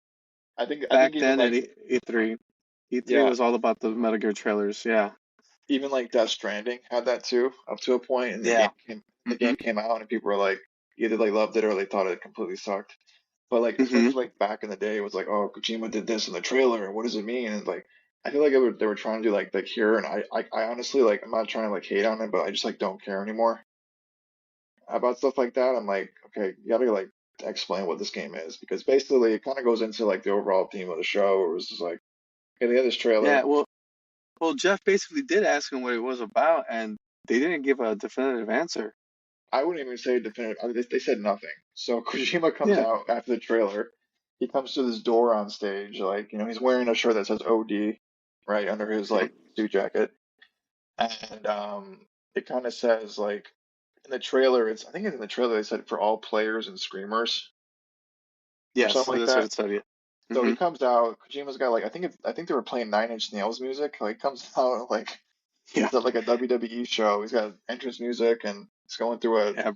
S1: I think
S2: back
S1: even
S2: then at
S1: like,
S2: E3, E3
S1: yeah,
S2: was all about the Metal Gear trailers. Yeah,
S1: even like Death Stranding had that too, up to a point, and
S2: yeah.
S1: the
S2: hmm
S1: game came out and people were like either they loved it or they thought it completely sucked. But like
S2: hmm
S1: especially like back in the day, it was like, oh, Kojima did this in the trailer, and what does it mean? And like I feel like they were trying to do like here, and I honestly like I'm not trying to like hate on it, but I just like don't care anymore about stuff like that. I'm like, okay, you gotta like explain what this game is, because basically it kind of goes into like the overall theme of the show. Where it was just like, hey, they had this
S2: Yeah.
S1: trailer.
S2: Well, Jeff basically did ask him what it was about, and they didn't give a definitive answer.
S1: I wouldn't even say definitive. I mean, they said nothing. So Kojima comes
S2: Yeah.
S1: out after the trailer. He comes to this door on stage, like he's wearing a shirt that says OD right under his
S2: Yeah.
S1: like suit jacket, and it kind of says like in the trailer. I think it's in the trailer they said for all players and screamers or
S2: Yes,
S1: something like
S2: that's what
S1: that.
S2: it said. Yeah.
S1: So he
S2: hmm
S1: comes out. Kojima's got like I think they were playing Nine Inch Nails music. Like he comes out like
S2: Yeah.
S1: he's at like a WWE show. He's got entrance music and he's going through a,
S2: Yeah.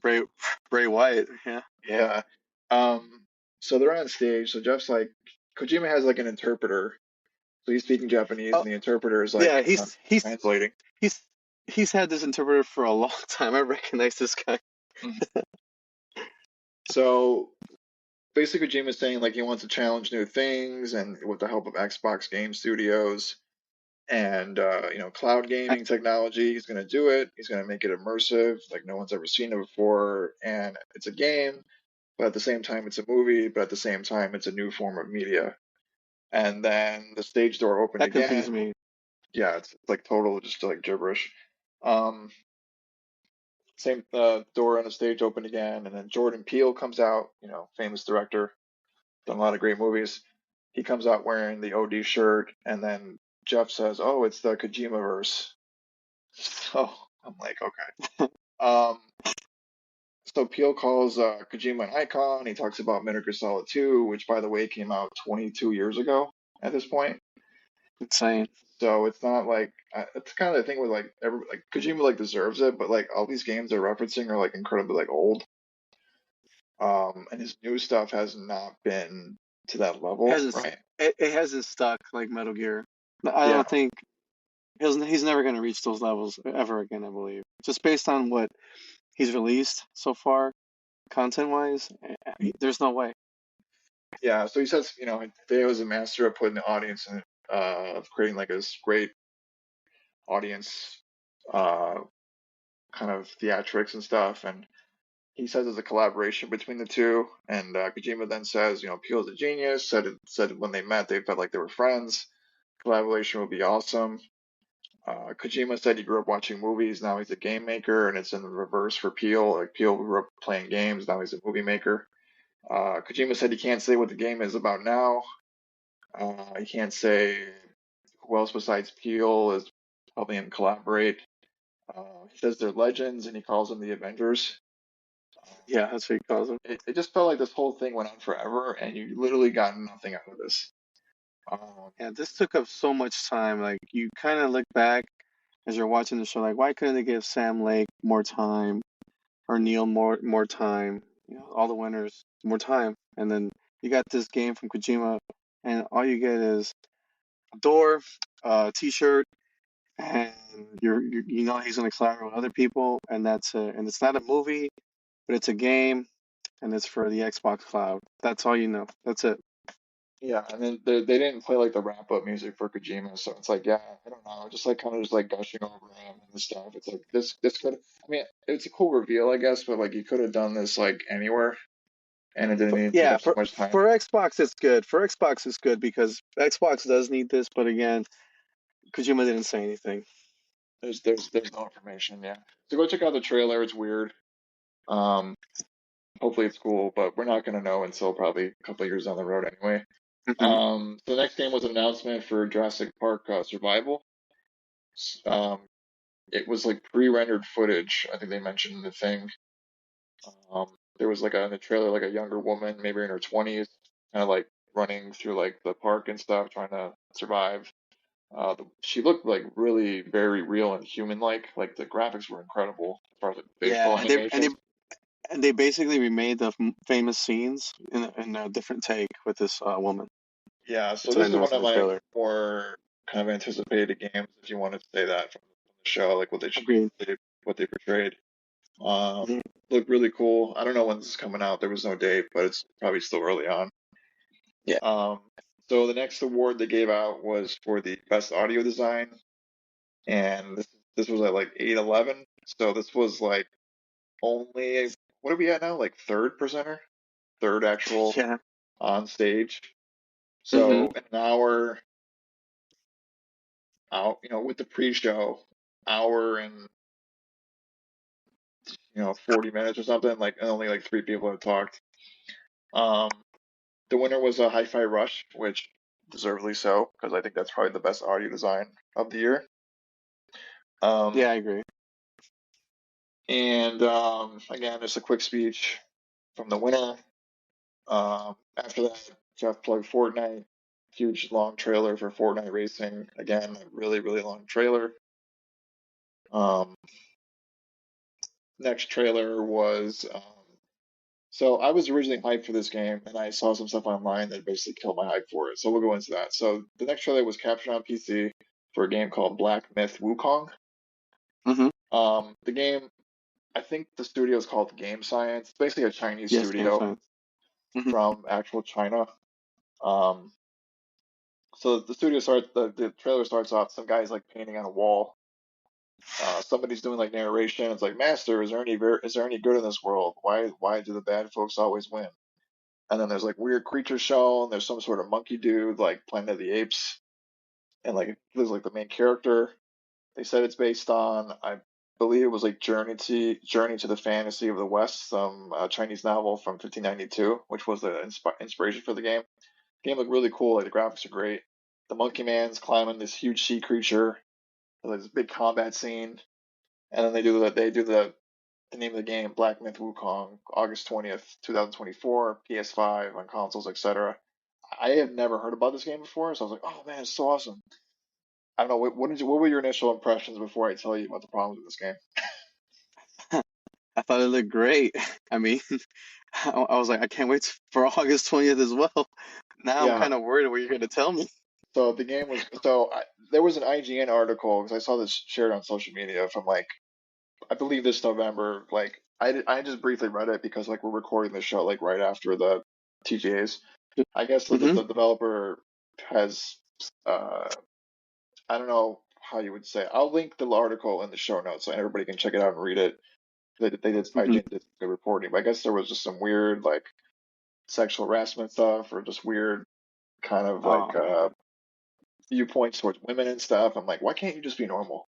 S2: Bray Wyatt. Yeah.
S1: yeah. Um. So they're on stage. So Jeff's like, Kojima has like an interpreter. So he's speaking Japanese
S2: Oh,
S1: and the interpreter is
S2: yeah.
S1: like translating.
S2: He's he's had this interpreter for a long time. I recognize this guy.
S1: Mhm. So basically Kojima's saying like he wants to challenge new things, and with the help of Xbox Game Studios and cloud
S2: Uh,
S1: gaming technology, he's going to do it. He's going to make it immersive, like no one's ever seen it before, and it's a game, but at the same time it's a movie, but at the same time it's a new form of media. And then the stage door opened
S2: that confused
S1: again.
S2: me.
S1: Yeah, it's like total just like gibberish. Um, Same door on the stage opened again, and then Jordan Peele comes out, famous director, done a lot of great movies. He comes out wearing the OD shirt, and then Jeff says, "Oh, it's the Kojima verse." So I'm like, okay. Um, so Peele calls Kojima an icon. He talks about Metal Gear Solid 2, which by the way came out 22 years ago at this point.
S2: Insane.
S1: So it's not like it's kind of the thing with like like Kojima like deserves it, but like all these games they're referencing are like incredibly like old. And his new stuff has not been to that level,
S2: Hasn't
S1: right?
S2: it hasn't stuck like Metal Gear. I
S1: Yeah,
S2: don't think he's never going to reach those levels ever again, I believe. Just based on what he's released so far, content wise, there's no way.
S1: yeah. So he says, Hideo is a master of putting the audience in, of creating like this great audience, uh, kind of theatrics and stuff. And he says it's a collaboration between the two. And Kojima then says, Peele's a genius. Said when they met, they felt like they were friends. Collaboration would be awesome. Kojima said he grew up watching movies. Now he's a game maker, and it's in the reverse for Peele. Like Peele grew up playing games. Now he's a movie maker. Kojima said he can't say what the game is about now. He can't say who else besides Peele is helping him collaborate. He says they're legends, and he calls them the Avengers. Um,
S2: Yeah, that's what he calls them.
S1: it just felt like this whole thing went on forever, and you literally got nothing out of this. Um,
S2: Yeah, this took up so much time. Like you kind of look back as you're watching the show, like why couldn't they give Sam Lake more time or Neil more time? You know, all the winners more time, and then you got this game from Kojima, and all you get is a door, a T-shirt, and you know he's gonna collaborate with other people, and that's it. And it's not a movie, but it's a game, and it's for the Xbox Cloud. That's all you know. That's it.
S1: Yeah, and then they didn't play like the wrap up music for Kojima, so it's like, yeah, I don't know, just like kind of just like gushing over him and stuff. It's like this could, I mean, it's a cool reveal, I guess, but like you could have done this like anywhere, and it didn't need to take
S2: Yeah,
S1: up so much time.
S2: for Xbox it's good. For Xbox it's good because Xbox does need this, but again, Kojima didn't say anything.
S1: There's no information, yeah. So go check out the trailer. It's weird. Um, Hopefully it's cool, but we're not gonna know until probably a couple of years down the road anyway.
S2: Hmm.
S1: So the next game was an announcement for Jurassic Park Survival. Um, it was like pre-rendered footage. I think they mentioned in the thing. There was like in the trailer, like a younger woman, maybe in her 20s, kind of like running through like the park and stuff, trying to survive. She looked like really very real and human-like. Like the graphics were incredible as far as like
S2: Yeah,
S1: facial animation.
S2: and they basically remade the famous scenes in a different take with this woman.
S1: Yeah, so
S2: That's what I
S1: this is one
S2: noticed in
S1: of
S2: the
S1: my
S2: trailer.
S1: more kind of anticipated games, if you wanted to say that from the show, like
S2: Agreed.
S1: what they portrayed. Um,
S2: Mhm.
S1: Looked really cool. I don't know when this is coming out. There was no date, but it's probably still early on.
S2: Yeah.
S1: Um, so the next award they gave out was for the best audio design, and this was at like 8/11. So this was like only what are we at now? Like third presenter, third actual
S2: Yeah.
S1: on stage.
S2: Hmm.
S1: So an hour out, with the pre-show, hour and 40 minutes or something. Like and only like three people have talked. Um, the winner was a Hi-Fi Rush, which deservedly so, because I think that's probably the best audio design of the year. Um,
S2: Yeah, I agree.
S1: and again, just a quick speech from the winner. After that, Jeff plugged Fortnite. Huge long trailer for Fortnite racing. Again, a really, really long trailer. Um, Next trailer was so I was originally hyped for this game, and I saw some stuff online that basically killed my hype for it. So we'll go into that. So the next trailer was captured on PC for a game called Black Myth Wukong.
S2: Hmm.
S1: The game, I think the studio is called Game Science. It's basically a Chinese
S2: Yes, game
S1: studio.
S2: fans. Hmm.
S1: from actual China. Um, so the studio starts, the trailer starts off, some guy's like painting on a wall. Somebody's doing like narration. It's like, Master, is there any good in this world? Why do the bad folks always win? And then there's like weird creatures shown. There's some sort of monkey dude like Planet of the Apes, and like there's like the main character. They said it's based on, I believe it was like Journey to the Fantasy of the West, some Chinese novel from 1592, which was the inspiration for the game. The game looked really cool. Like the graphics are great. The Monkey Man's climbing this huge sea creature. There's like this big combat scene, and then the name of the game, Black Myth Wukong, August 20th, 2024, PS5 on consoles, etc. I have never heard about this game before, so I was like, oh man, it's so awesome. I don't know, what were your initial impressions before I tell you about the problems with this game?
S2: I thought it looked great. I mean, I was like, I can't wait for August 20th as well. Now I'm
S1: Yeah,
S2: kind of worried what you're gonna tell me.
S1: so the game was there was an IGN article because I saw this shared on social media from like I believe this November. Like I just briefly read it because like we're recording the show like right after the TGAs. I guess
S2: Hmm.
S1: the developer has I don't know how you would say. I'll link the article in the show notes so everybody can check it out and read it. They did
S2: Hmm.
S1: IGN did the reporting, but I guess there was just some weird like sexual harassment stuff or just weird kind of like
S2: Oh,
S1: viewpoints towards women and stuff. I'm like, why can't you just be normal?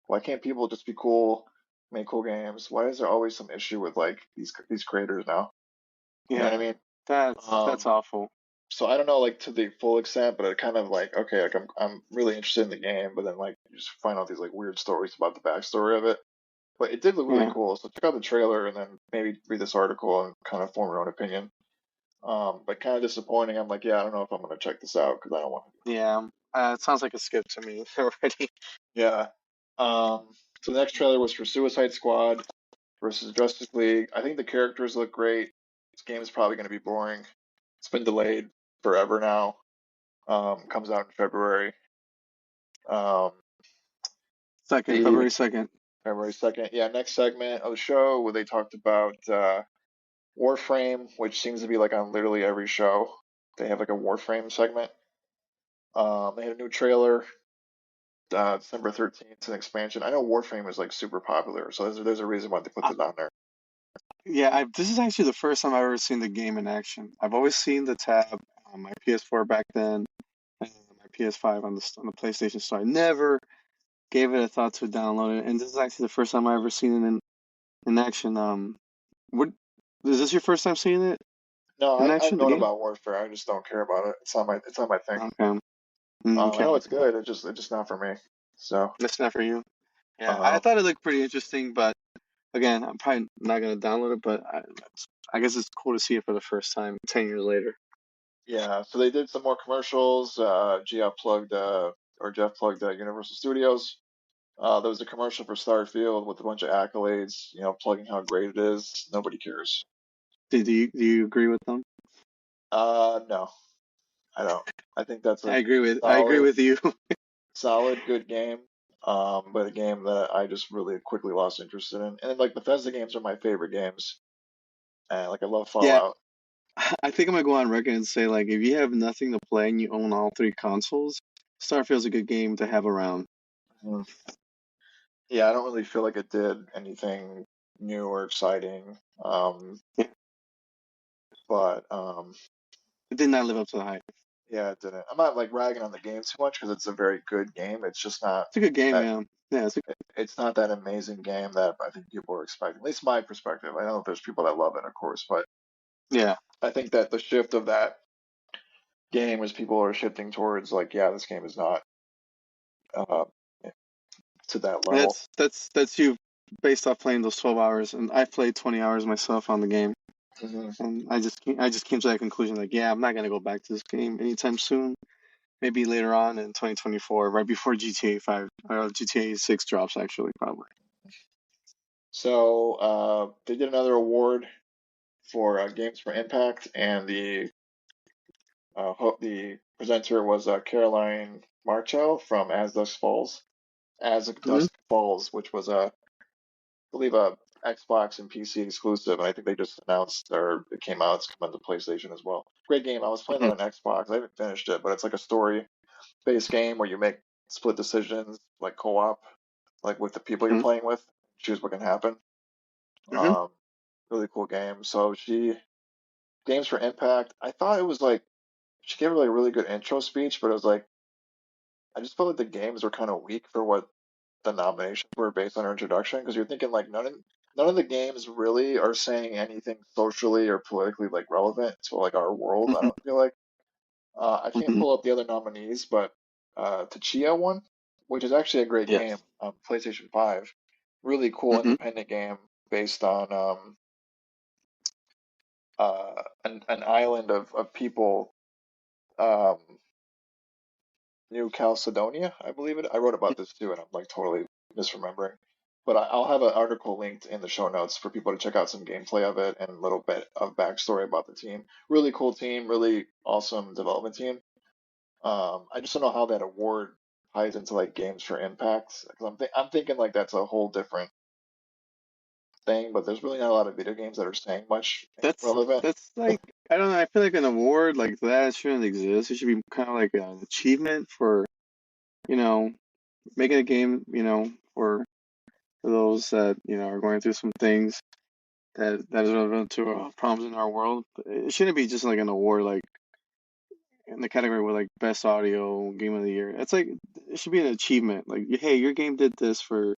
S1: Why can't people just be cool, make cool games? Why is there always some issue with like these creators now? You know what I
S2: yeah,
S1: mean?
S2: that's awful.
S1: So I don't know like to the full extent, but it kind of like okay, like I'm really interested in the game, but then like you just find out these like weird stories about the backstory of it. But it did look really
S2: Yeah,
S1: cool. So check out the trailer and then maybe read this article and kind of form your own opinion. But kind of disappointing. I'm like, yeah, I don't know if I'm gonna check this out because I don't want to.
S2: yeah. It sounds like a skip to me already.
S1: Yeah. Um, so the next trailer was for Suicide Squad versus Justice League. I think the characters look great. This game is probably going to be boring. It's been delayed forever now. Comes out in February. Um,
S2: Second,
S1: the
S2: February 2nd.
S1: February 2nd. Yeah, next segment of the show where they talked about Warframe, which seems to be like on literally every show. They have like a Warframe segment. They had a new trailer, December 13th, it's an expansion. I know Warframe is like super popular, so there's a reason why they put
S2: I,
S1: this on there.
S2: yeah, this is actually the first time I've ever seen the game in action. I've always seen the tab on my PS4 back then, and my PS5 on the PlayStation. So I never gave it a thought to download it. And this is actually the first time I ever seen it in action. What is this your first time seeing it
S1: No,
S2: in
S1: I've
S2: action? The
S1: known
S2: game?
S1: about Warfare. I just don't care about it. It's not my thing.
S2: Okay. Mm,
S1: I
S2: okay.
S1: know it's
S2: Okay.
S1: good. It's just not for me. So,
S2: That's not for you. Yeah, I
S1: um,
S2: thought it looked pretty interesting, but again, I'm probably not gonna download it. But I guess it's cool to see it for the first time 10 years later.
S1: yeah. So they did some more commercials. Jeff plugged Universal Studios. There was a commercial for Starfield with a bunch of accolades. You know, plugging how great it is. Nobody cares.
S2: Do you agree with them?
S1: No, I don't. I think that's a
S2: I agree
S1: solid,
S2: with you.
S1: good game. But a game that I just really quickly lost interest in. And then, like Bethesda games are my favorite games. And like I love
S2: Yeah,
S1: Fallout.
S2: I think I'm gonna go on record and say like if you have nothing to play and you own all three consoles, Starfield's a good game to have around.
S1: Mhm. Yeah, I don't really feel like it did anything new or exciting.
S2: Yeah,
S1: But
S2: it did not live up to the hype.
S1: yeah, it didn't. I'm not like ragging on the game too much because it's a very good game. It's just not
S2: It's a good game,
S1: that
S2: yeah. Yeah,
S1: it's not that amazing game that I think people are expecting. At least my perspective. I know there's people that love it, of course, but
S2: yeah.
S1: I think that the shift of that game is people are shifting towards like, yeah, this game is not uh, to that level.
S2: That's you based off playing those 12 hours, and I've played 20 hours myself on the game,
S1: Hmm.
S2: and I just came to that conclusion like, yeah, I'm not gonna go back to this game anytime soon. Maybe later on in 2024, right before GTA 5 or GTA 6 drops, actually, probably.
S1: So they did another award for Games for Impact, and the presenter was Caroline Marchell from As Dusk Falls,
S2: Hmm.
S1: Dusk Falls, which was believe a Xbox and PC exclusive, and I think they just announced or it came out. It's coming to PlayStation as well. Great game. I was playing it
S2: Hmm.
S1: on Xbox. I haven't finished it, but it's like a story-based game where you make split decisions, like co-op, like with the people you're
S2: Hmm.
S1: playing with, choose what can happen.
S2: Hmm.
S1: Um, really cool game. So she games for Impact. I thought it was like she gave like a really good intro speech, but it was like I just felt like the games were kind of weak for what the nominations were based on her introduction. Because you're thinking like none of the games really are saying anything socially or politically like relevant to like our world. I
S2: Hmm.
S1: don't feel like I can't
S2: Hmm.
S1: pull up the other nominees, but Tachia won, which is actually a great game
S2: Yes.
S1: on PlayStation 5. Really cool
S2: Hmm.
S1: independent game based on an island of people, um, New Caledonia, I believe it. I wrote about this too, and I'm like totally misremembering. But I'll have an article linked in the show notes for people to check out some gameplay of it and a little bit of backstory about the team. Really cool team, really awesome development team. I just don't know how that award ties into like games for impact. 'Cause I'm thinking like that's a whole different thing, but there's really not a lot of video games that are saying much
S2: That's
S1: relevant.
S2: that's like I don't know. I feel like an award like that shouldn't exist. It should be kind of like an achievement for you know making a game. For those that are going through some things that is relevant to problems in our world. It shouldn't be just like an award like in the category with like best audio game of the year. It's like it should be an achievement. Like, hey, your game did this for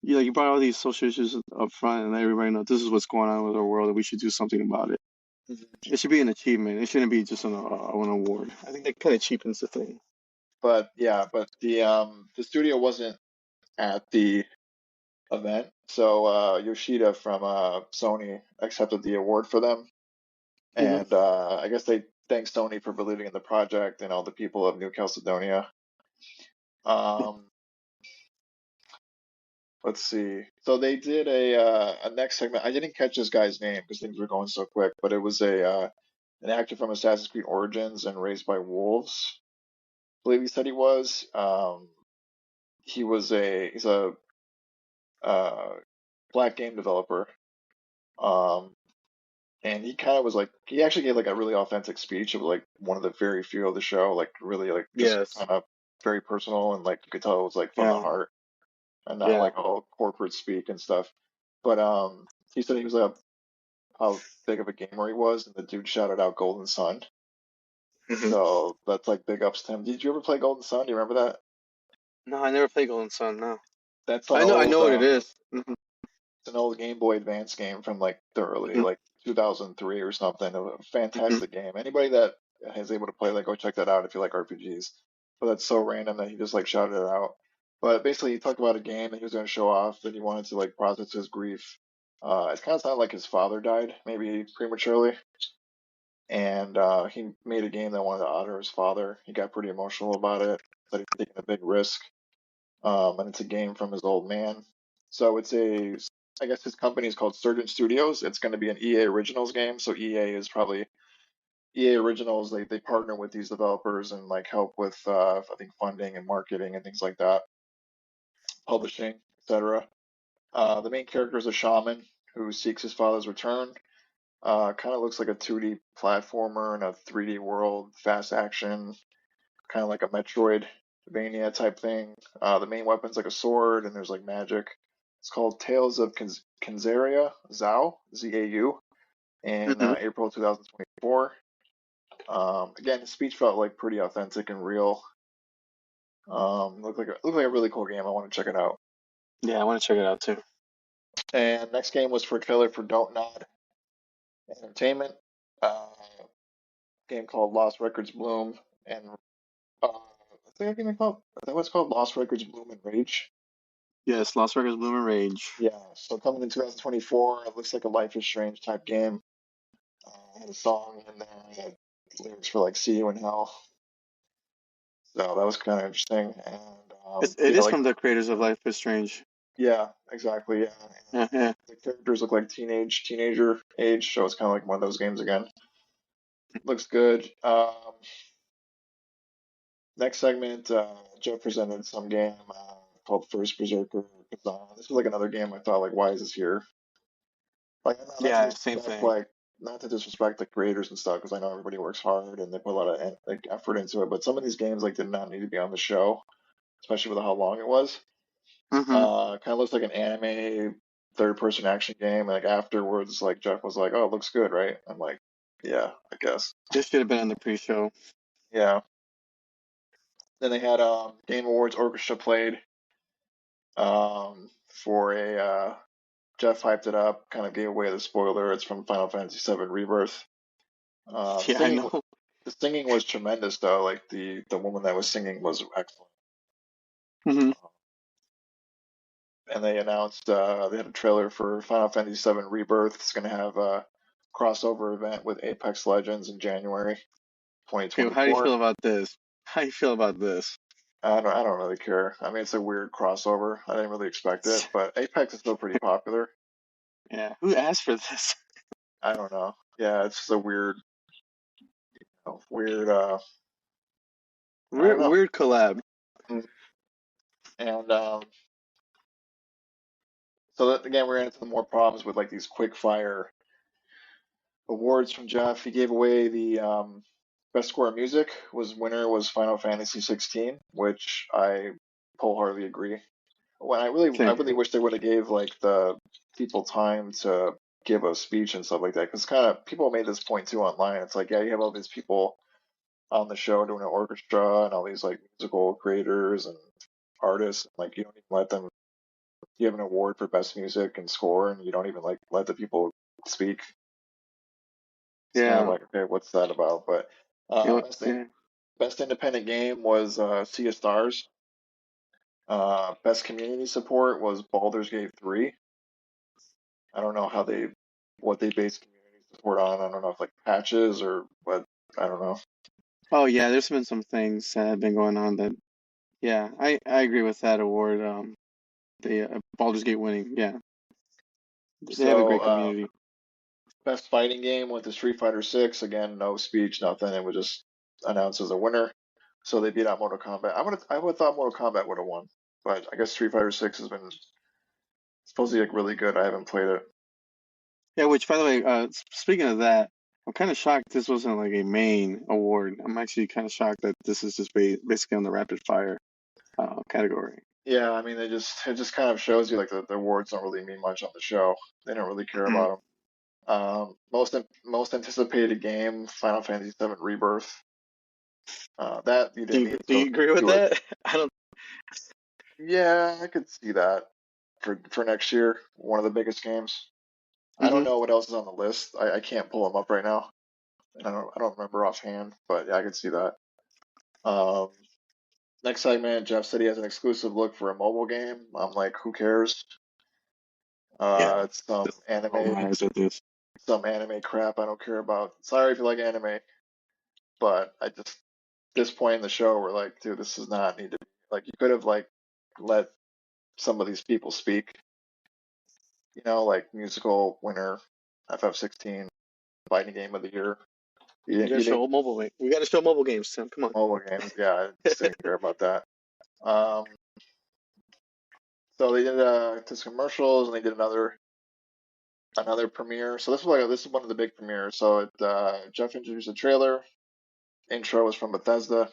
S2: you. Like you brought all these social issues up front, and let everybody know this is what's going on with our world, and we should do something about it.
S1: Mhm.
S2: It should be an achievement. It shouldn't be just an award. I think that kind of cheapens the thing.
S1: But yeah, but the studio wasn't at the event. So Yoshida from Sony accepted the award for them,
S2: Hmm.
S1: and I guess they thanked Sony for believing in the project and all the people of New Caledonia. Um, let's see. So they did a next segment. I didn't catch this guy's name because things were going so quick, but it was a an actor from Assassin's Creed Origins and Raised by Wolves. I believe he said he was. He's a uh, black game developer. Um, and he kind of was like he actually gave like a really authentic speech. It was like one of the very few of the show, like really like just
S2: Yes.
S1: kind of very personal and like you could tell it was like from the
S2: Yeah.
S1: heart and not
S2: Yeah.
S1: like all corporate speak and stuff. But he said he was like how big of a gamer he was, and the dude shouted out Golden Sun.
S2: Hmm.
S1: So that's like big ups to him. Did you ever play Golden Sun? Do you remember that?
S2: No, I never played Golden Sun. No,
S1: That's
S2: I know what it is. Hmm.
S1: an old Game Boy Advance game from like the early
S2: Hmm.
S1: like 2003 or something. A
S2: Hmm.
S1: fantastic game. Anybody that is able to play that, go check that out if you like RPGs. But that's so random that he just like shouted it out. But basically, he talked about a game that he was going to show off, that he wanted to like process his grief. It kind of sounded like his father died, maybe prematurely, and he made a game that wanted to honor his father. He got pretty emotional about it. Said he's taking a big risk, and it's a game from his old man. So I guess his company is called Surgeon Studios. It's going to be an EA Originals game. So EA is probably EA Originals. They partner with these developers and like help with I think funding and marketing and things like that, publishing, etc. The main character is a shaman who seeks his father's return. Kind of looks like a 2D platformer in a 3D world, fast action, kind of like a Metroidvania type thing. The main weapon's like a sword, and there's like magic. It's called Tales of Kinzaria Zau, Z-A-U, in
S2: Hmm.
S1: April 2024. Again, the speech felt like pretty authentic and real. Looked like a really cool game. I want to check it out.
S2: Yeah, I want to check it out too.
S1: And next game was for trailer for Don't Nod Entertainment, game called Lost Records Bloom, and I think I can call I think what's called Lost Records Bloom and Rage.
S2: Yes, Lost Records Bloom and Rage.
S1: Yeah, so coming in 2024, it looks like a Life is Strange type game. Had a song in there, had lyrics for like "See You in Hell," so that was kind of interesting. And
S2: It
S1: yeah,
S2: is
S1: like
S2: from the creators of Life is Strange.
S1: yeah, exactly, yeah.
S2: Yeah,
S1: And
S2: yeah.
S1: the characters look like teenager age, so it's kind of like one of those games again. Looks good. Next segment, Joe presented some game called First Berserker. This was like another game I thought like, why is this here? Like, not to
S2: Yeah, same
S1: disrespect
S2: thing.
S1: like not to disrespect the creators and stuff, because I know everybody works hard and they put a lot of like effort into it. But some of these games like did not need to be on the show, especially with how long it was.
S2: Hmm.
S1: Kind of looks like an anime third-person action game. Like afterwards, like Jeff was like, "Oh, it looks good, right?" I'm like, "Yeah, I guess."
S2: This should have been on the pre-show.
S1: Yeah. Then they had Game Awards Orchestra played for a Jeff hyped it up, kind of gave away the spoiler. It's from Final Fantasy VII Rebirth. Uh, the
S2: Yeah, I
S1: singing,
S2: know.
S1: the singing was tremendous though. Like the woman that was singing was excellent.
S2: Hmm.
S1: And they announced they had a trailer for Final Fantasy VII Rebirth. It's going to have a crossover event with Apex Legends in January
S2: Okay, well, how do you
S1: 2024.
S2: feel about this? How do you feel about this?
S1: I don't really care. I mean, it's a weird crossover. I didn't really expect it, but Apex is still pretty popular.
S2: Yeah, who asked for this?
S1: I don't know. Yeah, it's just a weird, weird. I don't
S2: Weird,
S1: know.
S2: weird collab.
S1: Mm. And so that, again, we're into the more problems with like these quick fire awards from Jeff. He gave away the best score of music. Was winner was Final Fantasy 16, which I wholeheartedly agree. When I
S2: Same.
S1: really wish they would have gave like the people time to give a speech and stuff like that, because kind of people made this point too online. It's like, yeah, you have all these people on the show doing an orchestra and all these like musical creators and artists. Like you don't even let them. You have an award for best music and score, and you don't even like let the people speak. It's kind of
S2: Yeah.
S1: like, okay, what's that about? But
S2: You know,
S1: best
S2: yeah.
S1: best independent game was Sea of Stars. Best community support was Baldur's Gate 3. I don't know what they base community support on. I don't know if like patches or what. I don't know.
S2: Oh yeah, there's been some things that have been going on that. Yeah, I agree with that award. The Baldur's Gate winning. Yeah, they have a
S1: So
S2: great community.
S1: best fighting game went to Street Fighter 6. Again, no speech, nothing. It was just announced as a winner. So they beat out Mortal Kombat. I would have thought Mortal Kombat would have won, but I guess Street Fighter 6 has been supposedly like really good. I haven't played it.
S2: Yeah, which by the way, speaking of that, I'm kind of shocked this wasn't like a main award. I'm actually kind of shocked that this is just basically on the rapid fire category.
S1: Yeah, I mean, it just kind of shows you like the awards don't really mean much on the show. They don't really care
S2: Mhm.
S1: about them. Most anticipated game, Final Fantasy VII Rebirth. That you didn't need to
S2: Do
S1: go
S2: you agree with
S1: to it.
S2: that? I don't.
S1: Yeah, I could see that for next year. One of the biggest games. I don't
S2: Hmm.
S1: know what else is on the list. I can't pull them up right now, and I don't remember offhand. But yeah, I could see that. Um, Next segment, Jeff said he has an exclusive look for a mobile game. I'm like, who cares?
S2: Yeah.
S1: It's some
S2: Roll
S1: anime
S2: my eyes at this.
S1: some anime crap I don't care about. Sorry if you like anime, but I just this point in the show we're like, dude, this does not need to be like you could have like let some of these people speak, like musical winner, FF16, fighting game of the year.
S2: We gotta
S1: You didn't
S2: show mobile. We gotta show mobile games, Tim. Come on.
S1: mobile games, yeah, I just didn't care about that. Um, so they did this commercials and they did another premiere. So this is one of the big premieres. So Jeff introduced a trailer. Intro was from Bethesda.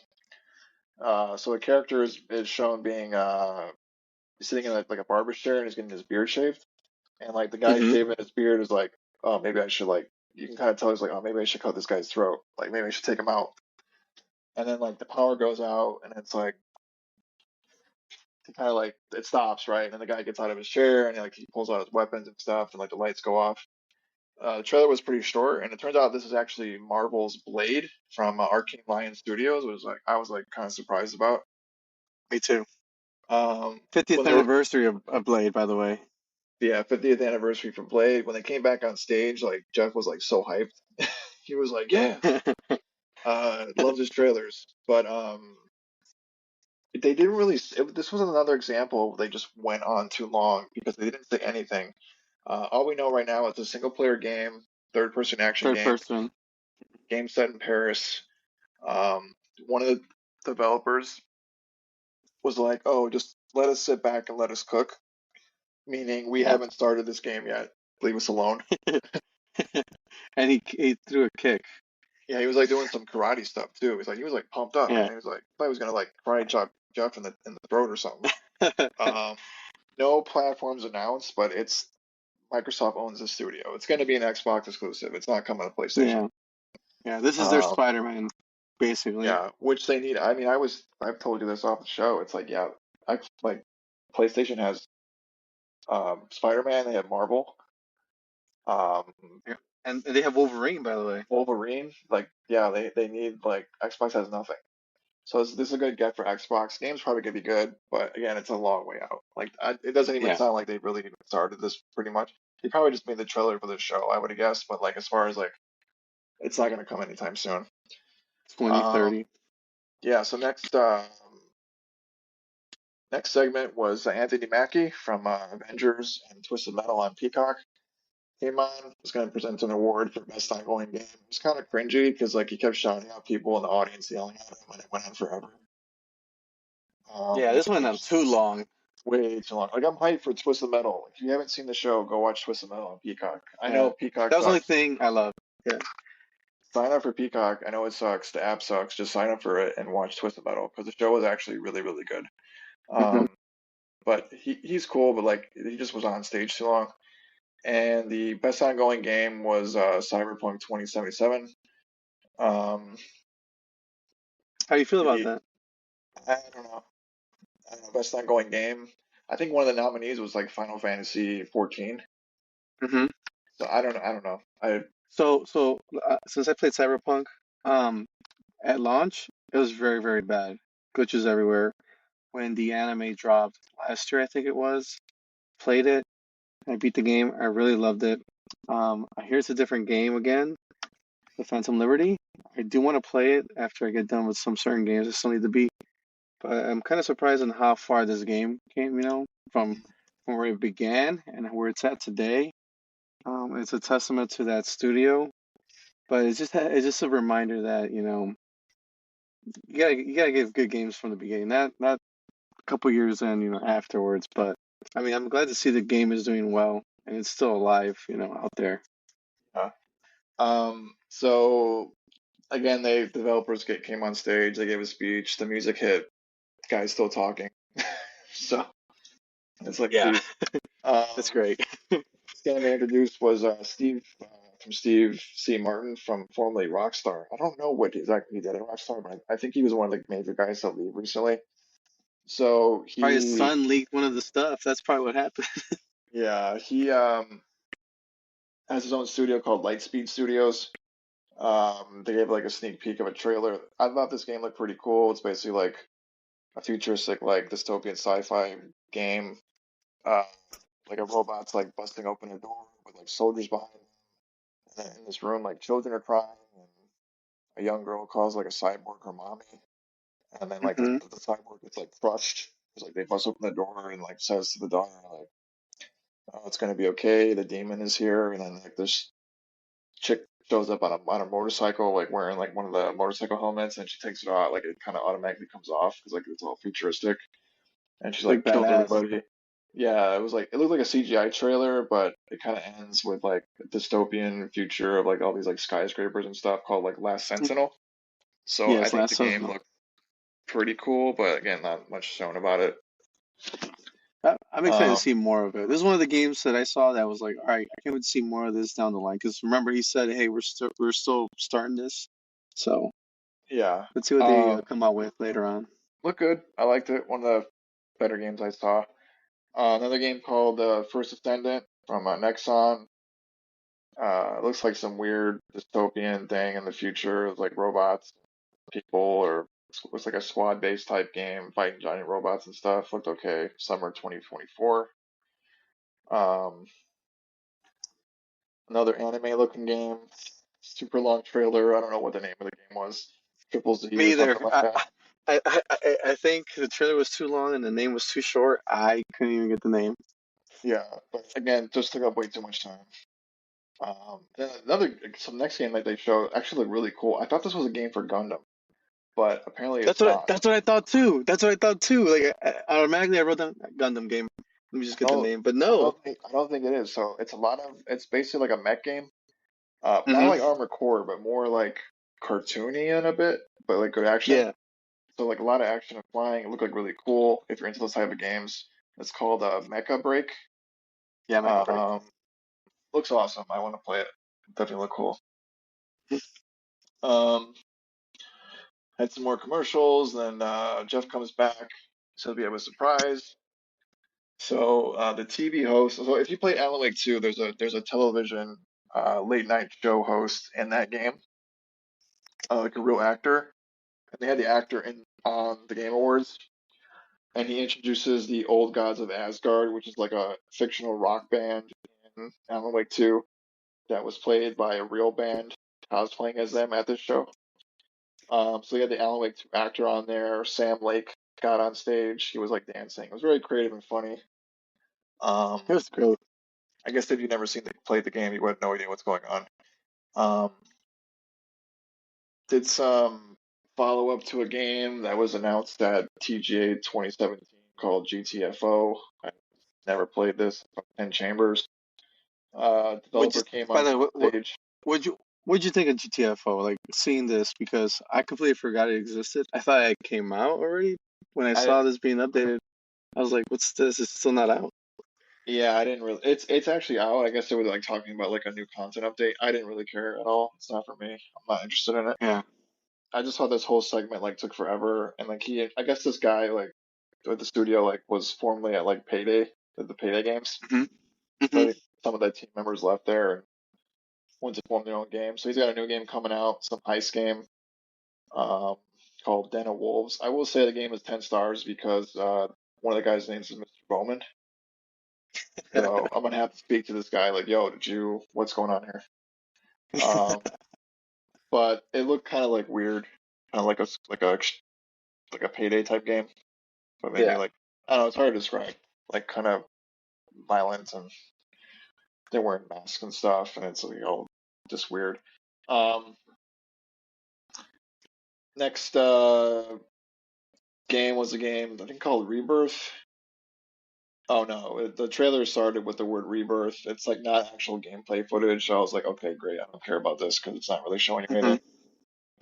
S1: So the character is shown being sitting in like a barber chair and he's getting his beard shaved. And like the guy
S2: Hmm.
S1: shaving his beard is like, oh, maybe I should like. You can kind of tell he's like, oh, maybe I should cut this guy's throat. Like maybe I should take him out. And then like the power goes out and it's like he kind of like it stops right, and then the guy gets out of his chair and he pulls out his weapons and stuff, and like the lights go off. The trailer was pretty short, and it turns out this is actually Marvel's Blade from Arcane Lion Studios. It was like I was like kind of surprised about.
S2: Me too.
S1: When
S2: 50th
S1: they were
S2: anniversary of Blade, by the way.
S1: Yeah, 50th anniversary for Blade. When they came back on stage, like Jeff was like so hyped. He was like, "Yeah, loves his trailers." But they didn't really. This was another example. They just went on too long because they didn't say anything. All we know right now is a single player game, third person action
S2: Third
S1: game,
S2: person.
S1: game set in Paris. Um, One of the developers was like, "Oh, just let us sit back and let us cook." meaning we
S2: Yep.
S1: haven't started this game yet. Leave us alone.
S2: And he threw a kick.
S1: Yeah, he was like doing some karate stuff too. He was like pumped up,
S2: Yeah.
S1: man. He was like, thought he was gonna like karate chop Jeff in the throat or something. Um, no platforms announced, but it's Microsoft owns the studio. It's gonna be an Xbox exclusive. It's not coming to PlayStation.
S2: Yeah. Yeah. This is their
S1: Um,
S2: Spider-Man, basically.
S1: yeah, which they need. I mean, I've told you this off the show. It's like, yeah, like PlayStation has Spider-Man. They have Marvel. Um,
S2: Yeah. And they have Wolverine, by the way.
S1: Wolverine. Like, yeah, they need like Xbox has nothing. So this is a good get for Xbox. Game's probably gonna be good, but again, it's a long way out. Like it doesn't even
S2: Yeah.
S1: sound like they really even started this. Pretty much, they probably just made the trailer for the show. I would have guessed, but like as far as like, it's not gonna come anytime soon. Um,
S2: 2030.
S1: yeah. So next segment was Anthony Mackie from Avengers and Twisted Metal on Peacock. Came on, was going to present an award for best ongoing game. It was kind of cringy because like he kept shouting out people in the audience yelling at him, and it went on forever.
S2: Yeah, this went
S1: It
S2: on
S1: was
S2: too long.
S1: way too long. Like I'm hyped for Twisted Metal. If you haven't seen the show, go watch Twisted Metal on Peacock. I know
S2: Yeah.
S1: Peacock
S2: That was the only
S1: sucks.
S2: thing I love. Yeah.
S1: Sign up for Peacock. I know it sucks. The app sucks. Just sign up for it and watch Twisted Metal because the show is actually really really good.
S2: Hmm.
S1: Um, but he's cool, but like he just was on stage too long. And the best ongoing game was Cyberpunk 2077. Um,
S2: How do you feel about
S1: the
S2: that?
S1: I don't know. I don't know. Best ongoing game. I think one of the nominees was like Final Fantasy 14.
S2: Hmm.
S1: So I don't know. I don't know. I
S2: So since I played Cyberpunk, um, at launch, it was very, very bad. Glitches everywhere. When the anime dropped last year, I think it was, played it. I beat the game. I really loved it. I hear it's a different game again, the Phantom Liberty. I do want to play it after I get done with some certain games I still need to beat. But I'm kind of surprised on how far this game came, from where it began and where it's at today. It's a testament to that studio, but it's just a reminder that you gotta give good games from the beginning, not a couple years in, afterwards. But I mean, I'm glad to see the game is doing well and it's still alive, out there.
S1: uh, so again, they developers came on stage. They gave a speech. The music hit. Guy's still talking. So it's like,
S2: Yeah,
S1: geez.
S2: that's
S1: Um,
S2: great.
S1: this game they introduced was Steve from Steve C. Martin from formerly Rockstar. I don't know what exactly he did at Rockstar, but I think he was one of the major guys that leave recently. So
S2: Probably his
S1: he,
S2: son leaked one of the stuff. That's probably what happened.
S1: yeah, he has his own studio called Lightspeed Studios. They gave like a sneak peek of a trailer. I thought this game looked pretty cool. It's basically like a futuristic, like dystopian sci-fi game. Uh, like a robot's like busting open a door with like soldiers behind him. And then in this room, like children are crying, and a young girl calls like a cyborg her mommy. And then like
S2: Hmm.
S1: the cyborg gets like crushed. It's like they bust open the door and like says to the daughter like, "Oh, it's gonna be okay. The demon is here." And then like this chick shows up on a motorcycle, like wearing like one of the motorcycle helmets, and she takes it off. Like it kind of automatically comes off because like it's all futuristic, and she's
S2: Like
S1: like kills
S2: badass.
S1: everybody. Yeah, it was like it looked like a CGI trailer, but it kind of ends with like a dystopian future of like all these like skyscrapers and stuff called like Last Sentinel. So I
S2: Yes,
S1: think the
S2: last
S1: game
S2: Sentinel.
S1: looked pretty cool, but again, not much shown about it.
S2: I'm excited to
S1: Um,
S2: see more of it. This is one of the games that I saw that was like, all right, I can't wait to see more of this down the line. Because remember, he said, "Hey, we're still starting this." So
S1: yeah,
S2: let's see what they come out with later on.
S1: looked good. I liked it. One of the better games I saw. Another game called First Ascendant from Nexon. It looks like some weird dystopian thing in the future, like robots, people, or looks like a squad-based type game, fighting giant robots and stuff. Looked okay. Summer 2024. Um, another anime-looking game. Super long trailer. I don't know what the name of the game was. Triple Z
S2: Me
S1: or
S2: either.
S1: something like that.
S2: I think the trailer was too long and the name was too short. I couldn't even get the name.
S1: Yeah, but again, just took up way too much time. Then some next game that they showed actually looked really cool. I thought this was a game for Gundam, but apparently
S2: That's
S1: it's
S2: what I,
S1: not.
S2: that's what I thought too. That's what I thought too. Like automatically, I wrote down Gundam game. Let me just
S1: I
S2: get the
S1: don't
S2: name. But no.
S1: I don't think it is. So it's basically like a mech game. Not
S2: Hmm.
S1: like Armored Core, but more like cartoony in a bit, but like good action.
S2: Yeah.
S1: So like a lot of action and flying. It looked like really cool if you're into those type of games. It's called Mecha Break.
S2: Yeah, Mega Break.
S1: Um, looks awesome. I want to play it. Definitely look cool. Um, had some more commercials. Then Jeff comes back, so we have a surprise. So the TV host. So if you play Alan Wake 2, there's a television late night show host in that game, like a real actor. And they had the actor in on the Game Awards, and he introduces the Old Gods of Asgard, which is like a fictional rock band in Alan Wake 2 that was played by a real band cosplaying as them at this show. So he had the Alan Wake 2 actor on there. Sam Lake got on stage. He was like dancing. It was very creative and funny. Um,
S2: It was great.
S1: I guess if you've never played the game, you would have no idea what's going on. Um, did some follow up to a game that was announced at TGA 2017 called GTFO. I never played this. 10 Chambers.
S2: Would you,
S1: Developer came
S2: by
S1: on
S2: the way,
S1: stage.
S2: what'd you think of GTFO? Like seeing this because I completely forgot it existed. I thought it came out already. When I
S1: I
S2: saw this being updated, I was like, "What's this? It's still not out."
S1: Yeah, I didn't really. It's actually out. I guess they were like talking about like a new content update. I didn't really care at all. It's not for me. I'm not interested in it.
S2: Yeah.
S1: I just thought this whole segment like took forever, and like I guess this guy like with the studio like was formerly at like Payday, the Payday games.
S2: Hmm.
S1: So I
S2: Hmm.
S1: think some of the team members left there and went to form their own game. So he's got a new game coming out, some heist game, um, called Den of Wolves. I will say the game is 10 stars because one of the guys' names is Mr. Bowman. So I'm gonna have to speak to this guy like, yo, what's going on here? Um, but it looked kind of like weird, kind of like like a Payday type game, but maybe
S2: Yeah.
S1: like I don't know. It's hard to describe. Like kind of violent, and they're wearing masks and stuff, and it's you know just weird. Um, next game was a game I think called Rebirth. Oh no, the trailer started with the word Rebirth. It's like not actual gameplay footage. So I was like, okay, great. I don't care about this because it's not really showing
S2: Hmm.
S1: anything.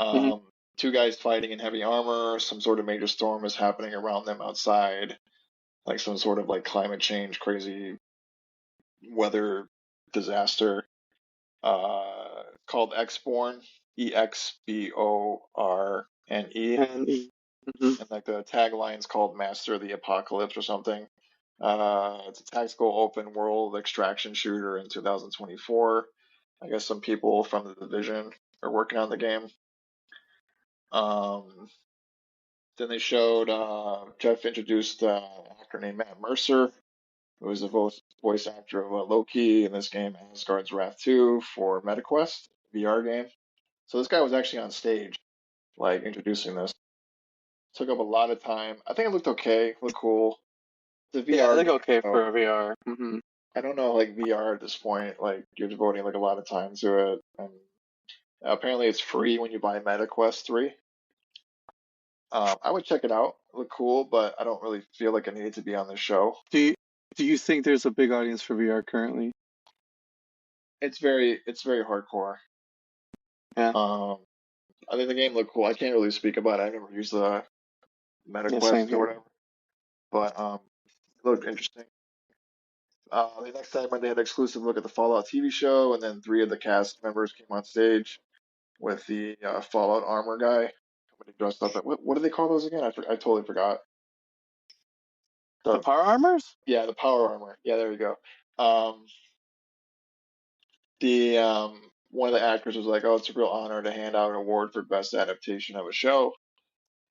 S2: Hmm.
S1: Um, two guys fighting in heavy armor. Some sort of major storm is happening around them outside, like some sort of like climate change, crazy weather disaster. Called Xborn, EXBORNE,
S2: And hmm.
S1: and like the tagline's called Master of the Apocalypse or something. It's a tactical open world extraction shooter in 2024. I guess some people from the division are working on the game. Um, Then they showed Jeff introduced an actor named Matt Mercer, who is the voice actor of Loki in this game, Asgard's Wrath 2 for MetaQuest VR game. So this guy was actually on stage, like introducing this. Took up a lot of time. I think it looked okay, looked cool. It's a
S2: Yeah, I
S1: VR
S2: think
S1: game,
S2: okay
S1: so
S2: for VR. Hmm.
S1: I don't know, like VR at this point, like you're devoting like a lot of time to it, and apparently it's free when you buy MetaQuest 3. I would check it out. It looked cool, but I don't really feel like I needed to be on the show.
S2: Do you do you think there's a big audience for VR currently?
S1: It's very hardcore.
S2: Yeah.
S1: Um, I think the game looked cool. I can't really speak about it. I never used the
S2: Yeah, same
S1: MetaQuest or
S2: here.
S1: whatever, but it looked interesting. The next segment they had an exclusive look at the Fallout TV show, and then three of the cast members came on stage with the Fallout armor guy. Somebody dressed up. What do they call those again? I totally forgot.
S2: The
S1: The
S2: power armors?
S1: Yeah, the power armor. Yeah, there you go. Um, the One of the actors was like, "Oh, it's a real honor to hand out an award for best adaptation of a show."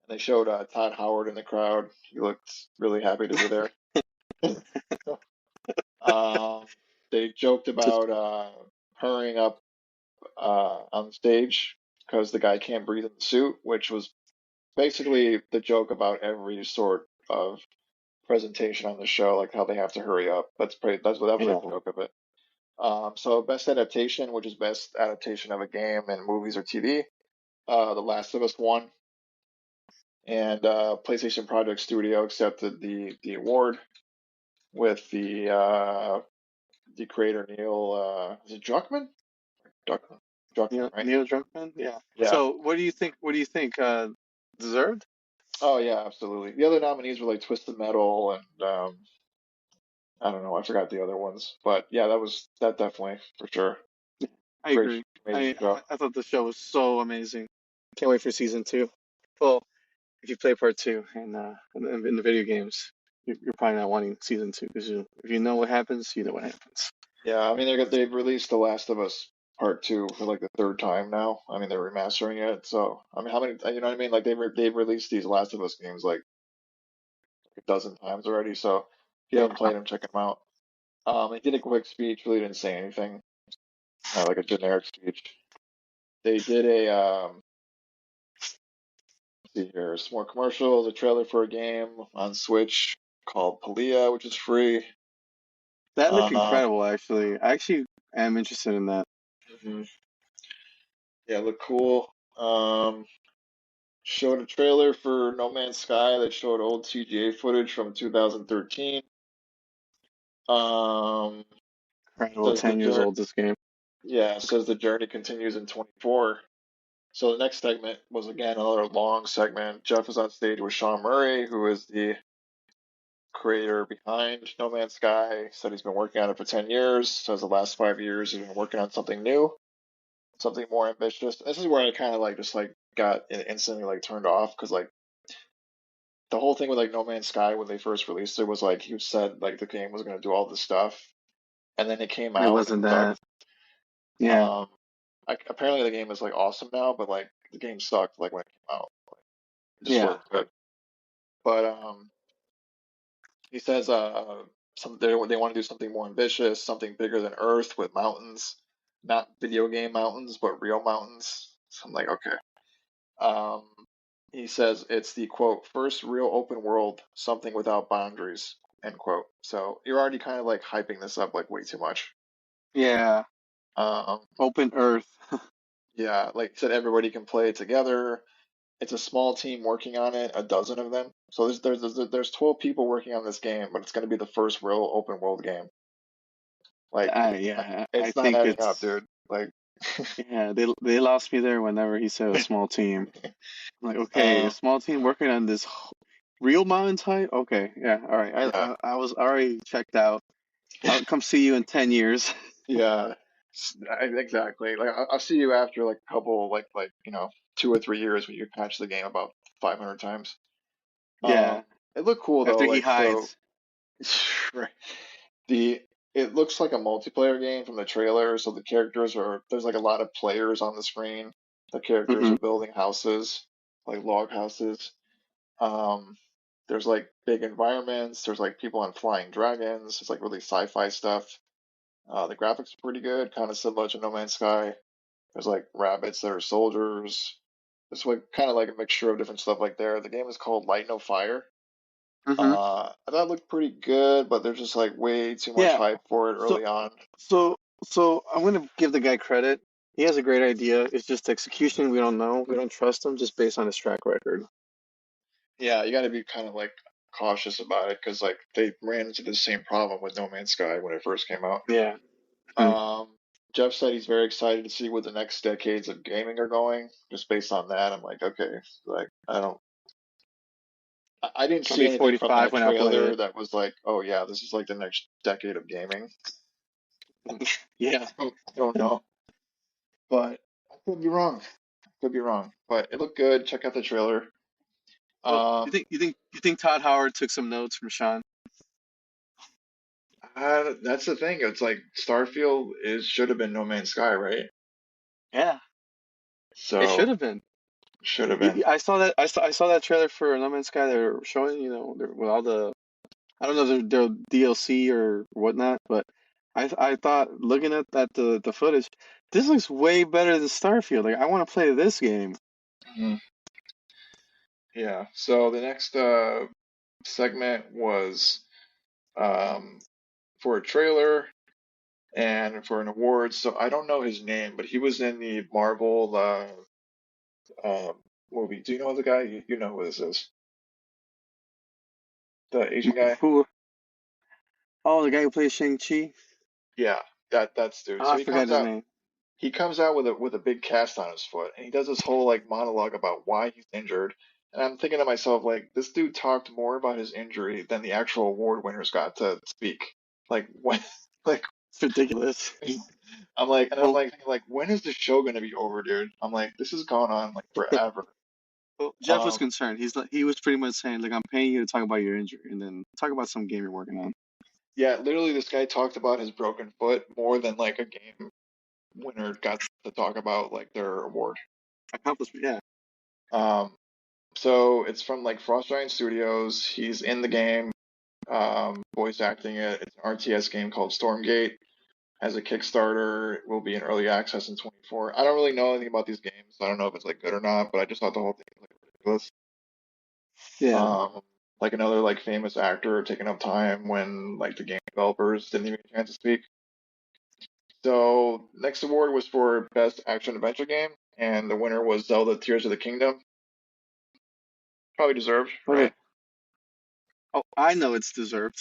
S1: And they showed Todd Howard in the crowd. He looked really happy to be there. um, they joked
S2: Just
S1: about hurrying up on stage because the guy can't breathe in the suit, which was basically the joke about every sort of presentation on the show, like how they have to hurry up. That was like the
S2: yeah.
S1: joke of it. So best adaptation, which is best adaptation of a game in movies or TV. The Last of Us won, and PlayStation Project Studio accepted the award. with the creator Neil, is it Druckmann? Druckmann, Druckmann, right?
S2: Neil Druckmann, yeah.
S1: Yeah.
S2: So what do you think? What do you think? Deserved?
S1: Oh yeah, absolutely. The other nominees were like Twisted Metal and I don't know, I forgot the other ones, but yeah, that definitely for sure.
S2: I
S1: Great,
S2: agree.
S1: amazing show.
S2: I thought the show was so amazing. Can't wait for season two. Well, if you play part two in the video games, you're probably not wanting season two because if you know what happens, you know what happens.
S1: Yeah, I mean they've released The Last of Us Part Two for like the third time now. I mean they're remastering it, so I mean how many you know what I mean? Like they've released these Last of Us games like a dozen times already. So if you
S2: Yeah.
S1: haven't played them, check them out. They did a quick speech, really didn't say anything, like a generic speech. They did a let's see here, some more commercials, a trailer for a game on Switch called Palia, which is free.
S2: That looked
S1: Uh,
S2: incredible, actually. I actually am interested in that.
S1: mhm. Yeah, look cool. Showed a trailer for No Man's Sky that showed old CGA footage from 2013. Um,
S2: Incredible,
S1: says the
S2: 10 years
S1: journey,
S2: old, this game.
S1: yeah, says the journey continues in 24. So the next segment was again another long segment. Jeff was on stage with Sean Murray, who is the creator behind No Man's Sky. Said he's been working on it for 10 years. Says the last 5 years he's been working on something new, something more ambitious. This is where I kind of like just like got instantly like turned off because like the whole thing with like No Man's Sky when they first released it was like he said like the game was going to do all this stuff, and then it came
S2: And it
S1: out and it
S2: wasn't that.
S1: sucked.
S2: Yeah.
S1: Um, apparently the game is like awesome now, but like the game sucked like when it came out. It just
S2: Yeah.
S1: wasn't good. But he says they want to do something more ambitious, something bigger than Earth with mountains, not video game mountains, but real mountains. So I'm like, okay. Um, he says it's the quote first real open world, something without boundaries, end quote. So you're already kind of like hyping this up like way too much.
S2: Yeah.
S1: Um,
S2: Open Earth.
S1: yeah, like you said, everybody can play it together. It's a small team working on it, a dozen of them. So there's 12 people working on this game, but it's going to be the first real open world game. Like
S2: I
S1: it's not
S2: think
S1: adding up,
S2: it's
S1: dude. Like
S2: yeah, they lost me there whenever he said a small team. I'm like, okay, a
S1: um
S2: small team working on this real mountain type? Okay, yeah, all right.
S1: yeah,
S2: I was already checked out. I'll come see you in 10 years.
S1: yeah. Exactly. Like I'll see you after like a couple like 2 or 3 years when you patch the game about 500 times. Um
S2: Yeah,
S1: it looked cool though,
S2: after he
S1: like so
S2: hides.
S1: right. The it looks like a multiplayer game from the trailer, so the characters are there's like a lot of players on the screen. The characters
S2: Hmm.
S1: are building houses, like log houses. Um, there's like big environments. There's like people on flying dragons. It's like really sci-fi stuff. The graphics are pretty good, kind of similar to No Man's Sky. There's like rabbits that are soldiers. It's like kind of like a mixture of different stuff like there. The game is called Light No Fire.
S2: Hmm.
S1: I thought it looked pretty good, but there's just like way too much
S2: Yeah.
S1: hype for it
S2: So
S1: early on.
S2: so I'm gonna give the guy credit. He has a great idea. It's just execution. We don't know. We don't trust him just based on his track record.
S1: Yeah, you got to be kind of like cautious about it because like they ran into the same problem with No Man's Sky when it first came out.
S2: Yeah. Mhm.
S1: Um, Jeff said he's very excited to see where the next decades of gaming are going. Just based on that, I'm like, okay, like I didn't
S2: I'll
S1: see
S2: be
S1: anything from
S2: 45
S1: that
S2: when I play
S1: trailer
S2: it.
S1: that was like, oh yeah, this is like the next decade of gaming.
S2: Yeah.
S1: I don't know, but I could be wrong. I could be wrong, but it looked good. Check out the trailer.
S2: So
S1: Um,
S2: you think Todd Howard took some notes from Sean?
S1: that's the thing. It's like Starfield is should have been No Man's Sky, right?
S2: Yeah, it should
S1: So
S2: have been.
S1: should have been.
S2: I saw that trailer for No Man's Sky. They're showing, with all the I don't know if they're DLC or whatnot, but I thought looking at the footage, this looks way better than Starfield. Like I want to play this game.
S1: Mhm. Yeah. So the next segment was um, for a trailer and for an award. So I don't know his name, but he was in the Marvel movie. Do you know the guy? You know who this is? The Asian guy?
S2: Who? Oh, the guy who plays Shang-Chi?
S1: Yeah, that's dude.
S2: Oh,
S1: So
S2: I forgot his name.
S1: he comes out with a big cast on his foot, and he does this whole like monologue about why he's injured. And I'm thinking to myself, like, this dude talked more about his injury than the actual award winners got to speak. Like when, like
S2: It's ridiculous.
S1: I'm
S2: Well,
S1: like, thinking, like, when is the show gonna be over, dude? I'm like, this has gone on like forever.
S2: well, Jeff was
S1: Um,
S2: concerned. He was pretty much saying, like, I'm paying you to talk about your injury and then talk about some game you're working on.
S1: yeah, literally, this guy talked about his broken foot more than like a game winner got to talk about like their award.
S2: Accomplishment, yeah.
S1: Um, so it's from like Frost Giant Studios. He's in the game, voice acting it. It's an RTS game called Stormgate. Has a Kickstarter. Will be in early access in 24. I don't really know anything about these games. I don't know if it's like good or not, but I just thought the whole thing was like ridiculous.
S2: Yeah.
S1: Um, like another like famous actor taking up time when like the game developers didn't even get a chance to speak. So next award was for best action adventure game, and the winner was Zelda Tears of the Kingdom. Probably deserved,
S2: Okay.
S1: right?
S2: Oh, I know it's deserved.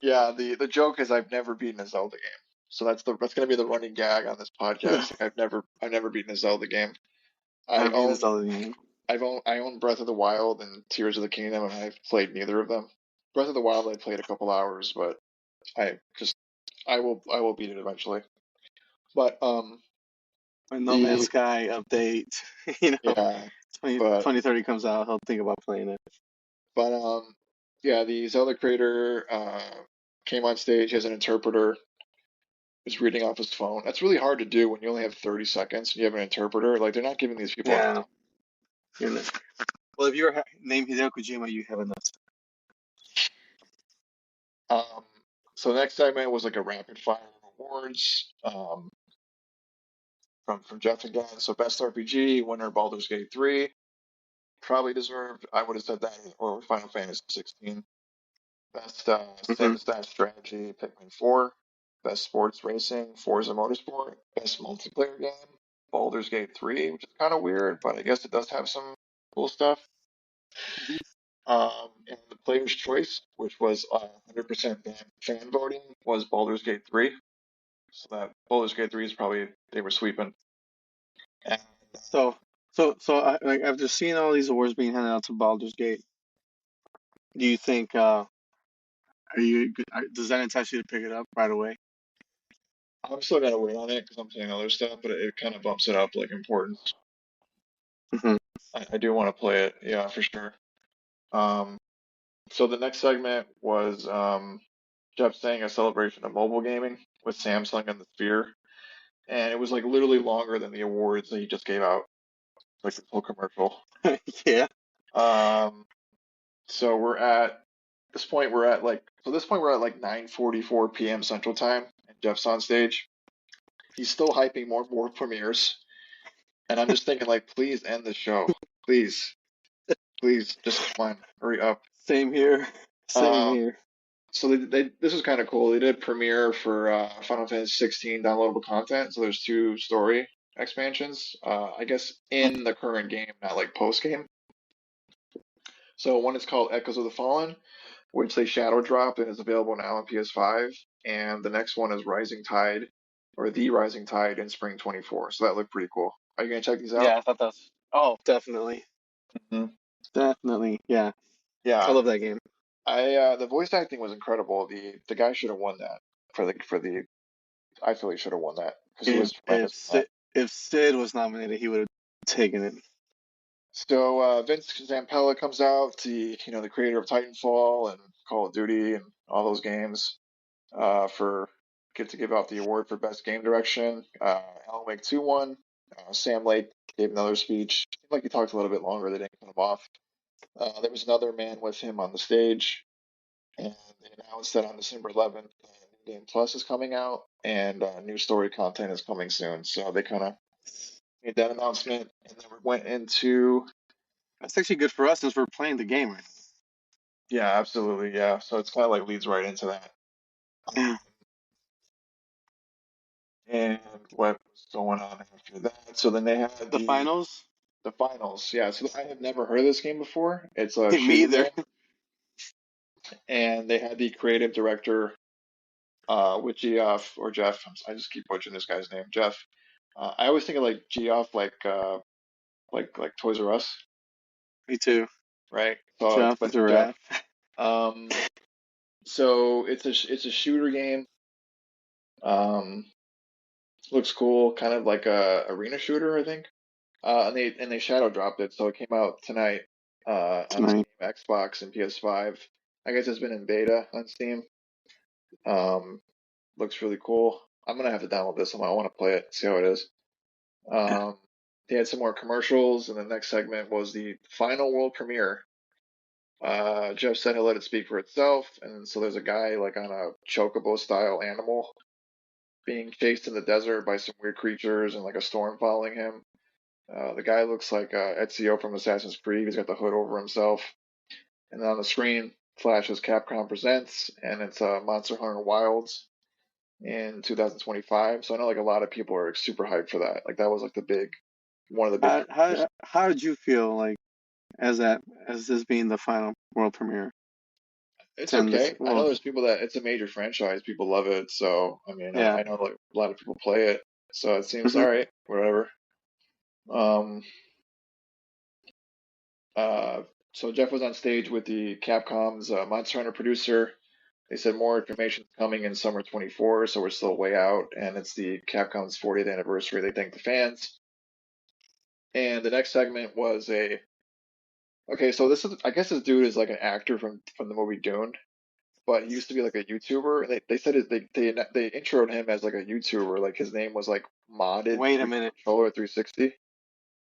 S1: Yeah, the joke is I've never beaten a Zelda game. So that's gonna be the running gag on this podcast. Like I've never beaten a Zelda game. I
S2: I've been
S1: own
S2: installed again.
S1: I own Breath of the Wild and Tears of the Kingdom, and I've played neither of them. Breath of the Wild I played a couple hours, but I just I will beat it eventually. But
S2: When No Man's
S1: the
S2: Sky update, you know,
S1: yeah,
S2: 20,
S1: but
S2: 2030 comes out, he'll think about playing it.
S1: but yeah, the Zelda creator came on stage as an interpreter. Was reading off his phone. That's really hard to do when you only have 30 seconds and you have an interpreter. Like they're not giving these people enough
S2: Yeah. You're not- Well, if you're named Hideo Kojima, you have enough.
S1: time. So the next segment was like a rapid fire of awards from Jeff again. So best RPG winner Baldur's Gate 3, probably deserved. I would have said that or Final Fantasy 16. Best
S2: Hmm.
S1: sim stat strategy Pikmin 4. Best sports racing Forza Motorsport. Best multiplayer game Baldur's Gate 3, which is kind of weird, but I guess it does have some cool stuff. And the player's choice, which was 100% fan voting, was Baldur's Gate 3. So that Baldur's Gate 3 is probably they were sweeping. And
S2: So, like after seeing all these awards being handed out to Baldur's Gate, do you think does that entice you to pick it up right away?
S1: I'm still gonna wait on it because I'm playing other stuff, but it kind of bumps it up like importance.
S2: Hmm.
S1: I do want to play it, yeah, for sure. Um, so the next segment was Jeff saying a celebration of mobile gaming with Samsung and the Sphere, and it was like literally longer than the awards that he just gave out, like this whole commercial.
S2: Yeah.
S1: Um, So we're at like this point we're at like 9:44 p.m. Central Time and Jeff's on stage. He's still hyping more premieres, and I'm just thinking like, please end the show, please, please, just come on, hurry up.
S2: Same here. Same
S1: Um,
S2: here.
S1: so they this was kind of cool. They did premiere for Final Fantasy 16 downloadable content. So there's two story expansions. I guess in the current game, not like post game. So one is called Echoes of the Fallen, which they shadow dropped and is available now on PS5. And the next one is Rising Tide, or The Rising Tide in Spring 24. So that looked pretty cool. Are you gonna check these out?
S2: Yeah, I thought that's. Oh, definitely,
S1: Hmm.
S2: definitely. Yeah, I
S1: Yeah,
S2: love that game.
S1: I the voice acting was incredible. The guy should have won that for the. I feel he should have won that because he was
S2: If
S1: tremendous in that.
S2: If Sid was nominated, he would have taken it.
S1: So Vince Zampella comes out, the creator of Titanfall and Call of Duty and all those games, for get to give out the award for best game direction. Alan Wake 2 won. Sam Lake gave another speech. Seemed like he talked a little bit longer. They didn't cut him off. There was another man with him on the stage, and they announced that on December 11th, New Game Plus is coming out and new story content is coming soon. So they kind of made that announcement, and then we went into
S2: That's actually good for us since we're playing the game right
S1: yeah, absolutely, yeah. So it's kind of like leads right into that.
S2: now.
S1: And what was going on after that? So then they had
S2: The finals?
S1: the finals. Yeah, so I have never heard of this game before. It's a
S2: Me
S1: shooting
S2: either.
S1: game. and they had the creative director with Geoff or Jeff. I just keep butchering this guy's name, Jeff. I always think of like Geoff, like Toys R Us,
S2: Me too.
S1: right? So,
S2: Jeff
S1: but Jeff.
S2: Giraffe.
S1: Um, so it's a shooter game. Um, looks cool, kind of like a arena shooter, I think. And they shadow dropped it, so it came out tonight on
S2: Tonight.
S1: Steam, Xbox, and PS5. I guess it's been in beta on Steam. Um, looks really cool. I'm gonna have to download this. I want to play it, see how it is.
S2: Yeah.
S1: Um, they had some more commercials, and the next segment was the final world premiere. Jeff said he'll let it speak for itself, and so there's a guy like on a chocobo style animal being chased in the desert by some weird creatures and like a storm following him. The guy looks like Ezio from Assassin's Creed. He's got the hood over himself. And then on the screen flashes Capcom Presents, and it's Monster Hunter Wilds in 2025. So I know like a lot of people are super hyped for that. Like that was like the big, one of the big premieres.
S2: How did you feel like as this being the final world premiere?
S1: It's
S2: To end this,
S1: okay. I know
S2: well,
S1: there's people that it's a major franchise. People love it. So I mean,
S2: yeah.
S1: I know like a lot of people play it. So it seems
S2: Hmm.
S1: all right, whatever. Um, uh, so Jeff was on stage with the Capcom's Monster Hunter producer. They said more information is coming in summer 24, so we're still way out, and it's the Capcom's 40th anniversary. They thank the fans. And the next segment was a okay. So this is I guess this dude is like an actor from the movie Dune, but he used to be like a YouTuber. And they said they introed him as like a YouTuber. Like his name was like modded
S2: Wait a
S1: three
S2: minute.
S1: controller 360.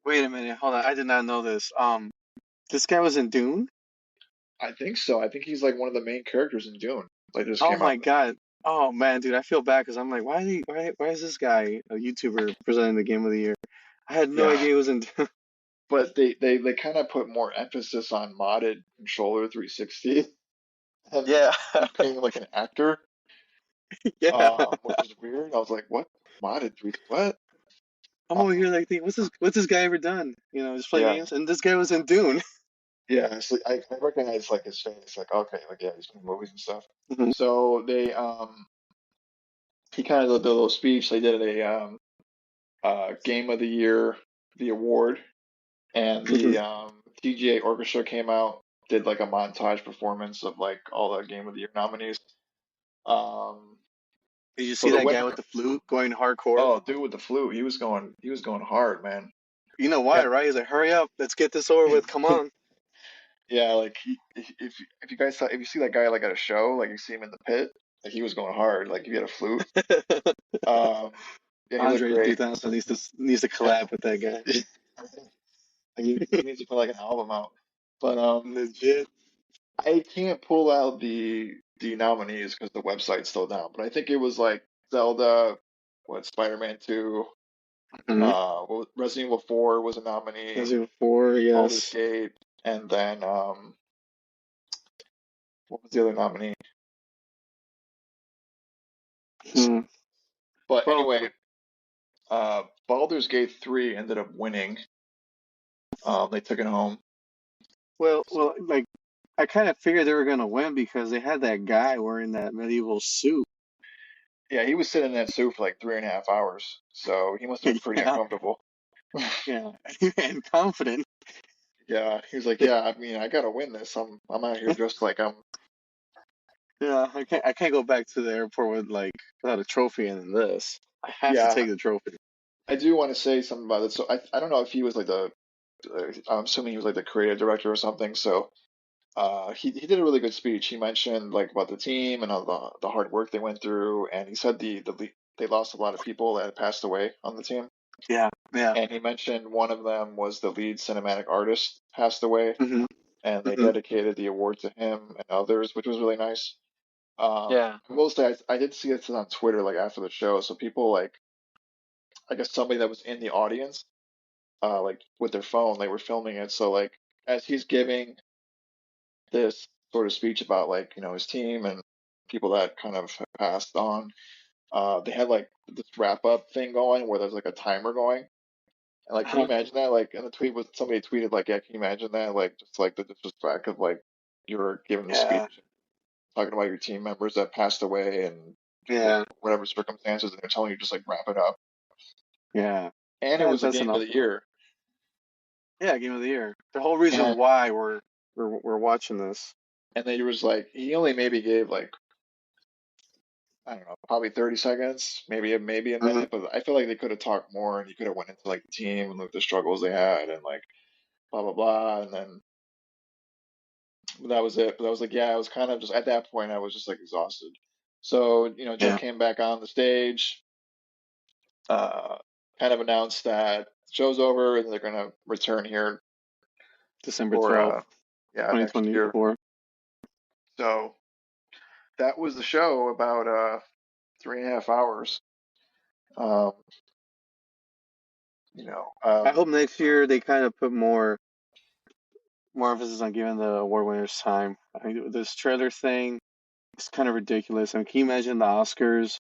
S2: Wait a minute. Hold on. I did not know this. This guy was in Dune?
S1: I think so. I think he's like one of the main characters in Dune. Like just
S2: Oh
S1: came out.
S2: my God. Oh man, dude, I feel bad because I'm like, why is this guy a YouTuber presenting the game of the year? I had no
S1: Yeah,
S2: idea he was in Dune.
S1: but they kind of put more emphasis on modded controller 360 and
S2: Yeah.
S1: him being like an actor,
S2: Yeah.
S1: which was weird. I was like, what modded three? What?
S2: I'm over
S1: Um,
S2: here like thinking, what's this guy ever done? You know, just playing
S1: yeah,
S2: games, and this guy was in Dune.
S1: yeah. So I recognize like his face. Like, okay, like yeah, he's been in movies and stuff.
S2: Hmm.
S1: So he kind of did a little speech. They did a game of the year, the award, and
S2: Hmm.
S1: the TGA Orchestra came out, did like a montage performance of like all the game of the year nominees. Um,
S2: Did you
S1: so
S2: see
S1: the
S2: that guy
S1: winner,
S2: with the flute going hardcore?
S1: oh, dude with the flute, he was going hard, man.
S2: You know
S1: Yeah,
S2: why, right? He's like, hurry up, let's get this over with. Come on.
S1: yeah, like if you guys saw, if you see that guy like at a show, like you see him in the pit, like he was going hard, like he had a flute. Um, yeah, he looked
S2: Andre
S1: great.
S2: 3000 needs to
S1: Yeah,
S2: collab with that guy.
S1: he needs to put like an album out. But
S2: Legit.
S1: I can't pull out the nominees because the website's still down. But I think it was like Zelda, what Spider-Man 2,
S2: Hmm.
S1: Resident Evil 4 was a nominee,
S2: Resident Evil 4,
S1: Baldur's
S2: yes.
S1: Gate, and then what was the other nominee?
S2: Hmm.
S1: But
S2: Well,
S1: anyway, Baldur's Gate 3 ended up winning. They took it home.
S2: like I kind of figured they were gonna win because they had that guy wearing that medieval suit.
S1: Yeah, he was sitting in that suit for like 3.5 hours, so he must have been pretty
S2: Yeah,
S1: uncomfortable.
S2: yeah, and confident.
S1: Yeah, he was like, "Yeah, I mean, I gotta win this. I'm out here dressed like I'm."
S2: Yeah, I can't go back to the airport with like without a trophy and this. I have to
S1: Yeah,
S2: take the trophy.
S1: I do want to say something about it. So I don't know if he was like I'm assuming he was like the creative director or something. So he did a really good speech. He mentioned like about the team and all the hard work they went through, and he said they lost a lot of people that had passed away on the team.
S2: Yeah, yeah.
S1: And he mentioned one of them was the lead cinematic artist passed away,
S2: Hmm.
S1: and they
S2: Hmm.
S1: dedicated the award to him and others, which was really nice.
S2: Yeah.
S1: I will say I did see this on Twitter like after the show, so people like I guess somebody that was in the audience like with their phone, they were filming it. So like as he's giving this sort of speech about like his team and people that kind of have passed on, they had like this wrap up thing going where there's like a timer going. And like, can you
S2: Uh-huh.
S1: imagine that? Like, in the tweet was somebody tweeted like, yeah, can you imagine that? Like, just like the disrespect of like you're giving the
S2: Yeah.
S1: speech. talking about your team members that passed away and
S2: Yeah,
S1: whatever circumstances, and they're telling you just like wrap it up.
S2: yeah.
S1: And it was a
S2: That's
S1: game of
S2: enough.
S1: the year,
S2: Yeah, game of the year. The whole reason
S1: and
S2: why we're watching this.
S1: they was like he only maybe gave like I don't know, probably 30 seconds, maybe a
S2: Hmm.
S1: minute, but I feel like they could have talked more and you could have went into like the team and like the struggles they had and like blah blah blah and then that was it. But I was like, yeah, I was kind of just at that point I was just like exhausted. So, Jeff
S2: Yeah,
S1: came back on the stage, uh kind of announced that the show's over and they're gonna return here
S2: December
S1: for
S2: 12th,
S1: yeah, next year.
S2: 2024.
S1: So that was the show about 3.5 hours. Um, you know,
S2: I
S1: um,
S2: hope next year they kind of put more emphasis on giving the award winners time. I mean, this trailer thing is kind of ridiculous. I mean, can you imagine the Oscars,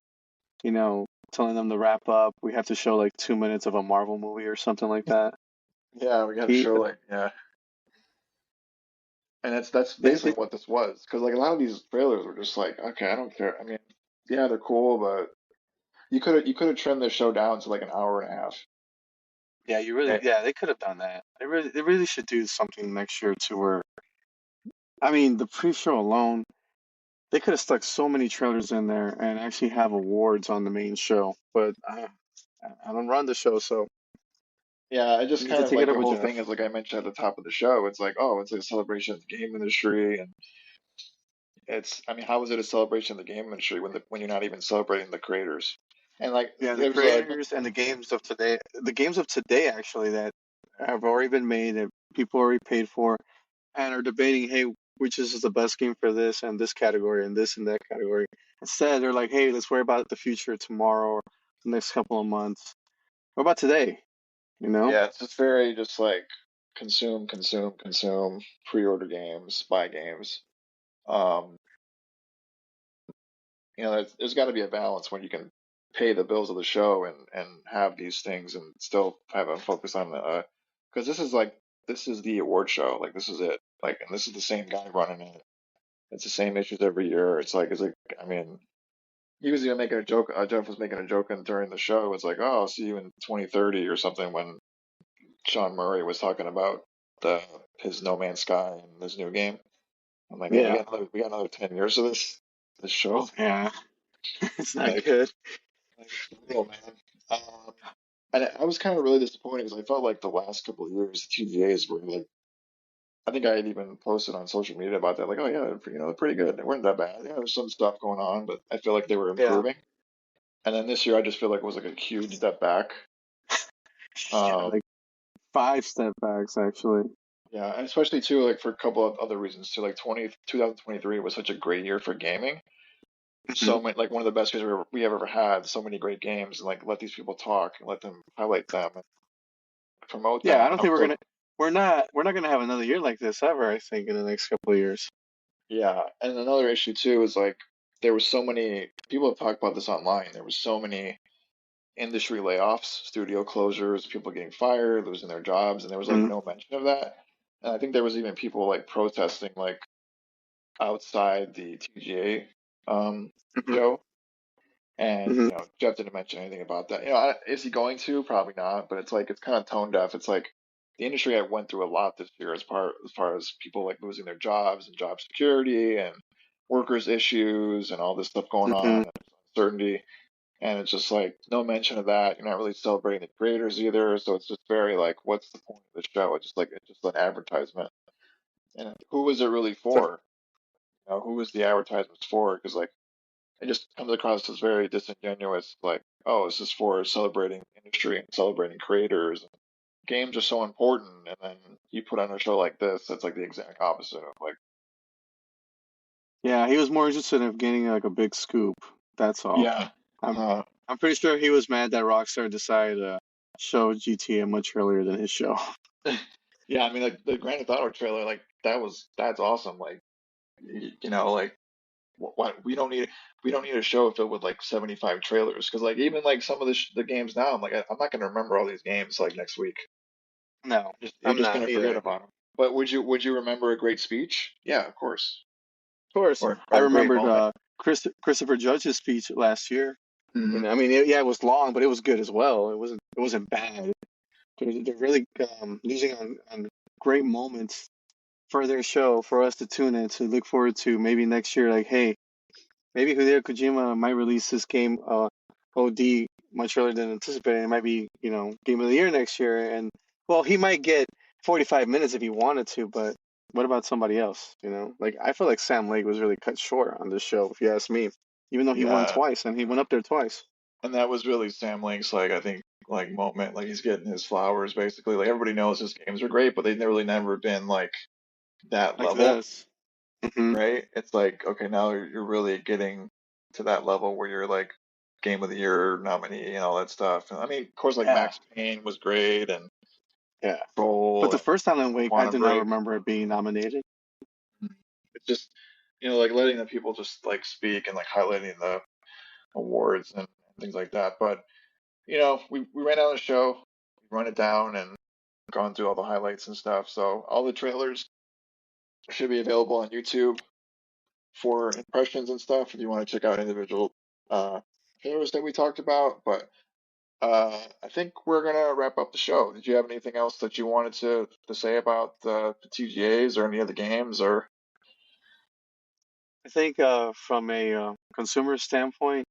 S2: telling them to wrap up? We have to show like 2 minutes of a Marvel movie or something like that.
S1: yeah, we got to
S2: He,
S1: show like yeah, and that's
S2: they,
S1: basically
S2: they,
S1: what this was because like a lot of these trailers were just like okay, I don't care. I mean, yeah, they're cool, but you could have trimmed this show down to like an hour and a half.
S2: yeah,
S1: Eh,
S2: they could have done that. They really should do something next year to where, I mean, the pre-show alone, they could have stuck so many trailers in there and actually have awards on the main show. But I don't run the show, so
S1: Yeah, I
S2: you
S1: just
S2: need
S1: kind
S2: to
S1: of
S2: take it
S1: like
S2: up
S1: the
S2: with
S1: whole thing
S2: Jeff.
S1: is like I mentioned at the top of the show. It's like oh, it's like a celebration of the game industry, and it's I mean, how is it a celebration of the game industry when you're not even celebrating the creators? And like
S2: Yeah, the
S1: there's a
S2: creators and the games of today actually that have already been made and people already paid for and are debating, hey, which is the best game for this and this category and this and that category. Instead, they're like, hey, let's worry about the future tomorrow or the next couple of months. What about today? You know?
S1: yeah, it's just very just like consume, consume, consume, pre-order games, buy games. Um, there's got to be a balance when you can pay the bills of the show and have these things and still have a focus on the because this is the award show, like this is it, like and this is the same guy running it. It's the same issues every year. It's like I mean, he was even making a joke. Jeff was making a joke during the show. It's like, oh, I'll see you in 2030 or something when Sean Murray was talking about the his No Man's Sky and his new game. I'm like, man, we
S2: Yeah.
S1: got another we got another 10 years of this show.
S2: Yeah. It's not
S1: Like,
S2: good.
S1: it's real, man. Um, and I was kind of really disappointed because I felt like the last couple of years, the TGAs were like, I think I had even posted on social media about that, like, oh yeah, they're pretty good. They weren't that bad. Yeah, there's some stuff going on, but I feel like they were
S2: Yeah.
S1: improving. And then this year, I just feel like it was like a huge step back.
S2: Yeah,
S1: Um,
S2: like 5 step backs actually.
S1: yeah, and especially too, like for a couple of other reasons too, like 2023 was such a great year for gaming.
S2: Hmm.
S1: So many, like one of the best years we have ever had. So many great games, and like let these people talk and let them highlight them and promote
S2: Yeah,
S1: them.
S2: I
S1: And
S2: don't
S1: I
S2: think
S1: was like,
S2: we're not gonna have another year like this ever, I think, in the next couple of years.
S1: yeah. And another issue too is like there was so many people have talked about this online. There was so many industry layoffs, studio closures, people getting fired, losing their jobs, and there was like
S2: Hmm.
S1: no mention of that. And I think there was even people like protesting like outside the TGA
S2: Hmm.
S1: show. And
S2: Hmm.
S1: Jeff didn't mention anything about that. Is he going to? Probably not. But it's like it's kind of tone deaf. It's like the industry had went through a lot this year as far as people like losing their jobs and job security and workers' issues and all this stuff going
S2: Hmm.
S1: on and uncertainty. And it's just like no mention of that. You're not really celebrating the creators either. So it's just very like, what's the point of the show? It's just an advertisement. And who is it really
S2: So,
S1: for? Who is the advertisements for? Because like it just comes across as very disingenuous, like, oh, this is for celebrating industry and celebrating creators. Games are so important, and then you put on a show like this that's like the exact opposite of like,
S2: yeah, he was more interested in getting like a big scoop. That's all.
S1: yeah,
S2: I'm
S1: uh,
S2: I'm pretty sure he was mad that Rockstar decided to show GTA much earlier than his show.
S1: yeah. I mean, like the Grand Theft Auto trailer, like that's awesome. Like, like what we don't need a show filled with like 75 trailers because like even like some of the games now, I'm like I'm not gonna remember all these games like next week.
S2: No,
S1: You're
S2: I'm
S1: just
S2: not
S1: gonna forget
S2: either.
S1: about them. But would you remember a great speech? Yeah, of course.
S2: course. I
S1: or a great
S2: remembered
S1: moment.
S2: Christopher Judge's speech last year. You
S1: Hmm.
S2: know, I mean, yeah, it was long, but it was good as well. It wasn't bad. They're really losing on great moments for their show for us to tune in to look forward to maybe next year. Like, hey, maybe Hideo Kojima might release this game OD much earlier than anticipated. It might be, game of the year next year. And well, he might get 45 minutes if he wanted to, but what about somebody else? Like I feel like Sam Lake was really cut short on this show, if you ask me. Even though he won
S1: Yeah,
S2: twice and he went up there twice.
S1: and that was really Sam Link's like I think like moment. Like he's getting his flowers basically. Like everybody knows his games are great, but they've really never been like that
S2: Like
S1: level,
S2: this. Hmm.
S1: right? It's like okay, now you're really getting to that level where you're like Game of the Year nominee and all that stuff. And I mean, of course, like
S2: Yeah,
S1: Max Payne was great and
S2: yeah. But
S1: Troll
S2: the
S1: and
S2: first Alan Wake, I
S1: Quantum
S2: do not
S1: Break.
S2: remember it being nominated.
S1: It's just like letting the people just like speak and like highlighting the awards and things like that. But we ran out of the show, we run it down and gone through all the highlights and stuff. So all the trailers should be available on YouTube for impressions and stuff if you want to check out individual uh, trailers that we talked about. But I think we're gonna wrap up the show. Did you have anything else that you wanted to say about the TGAs or any of the games or?
S2: I think from a consumer standpoint,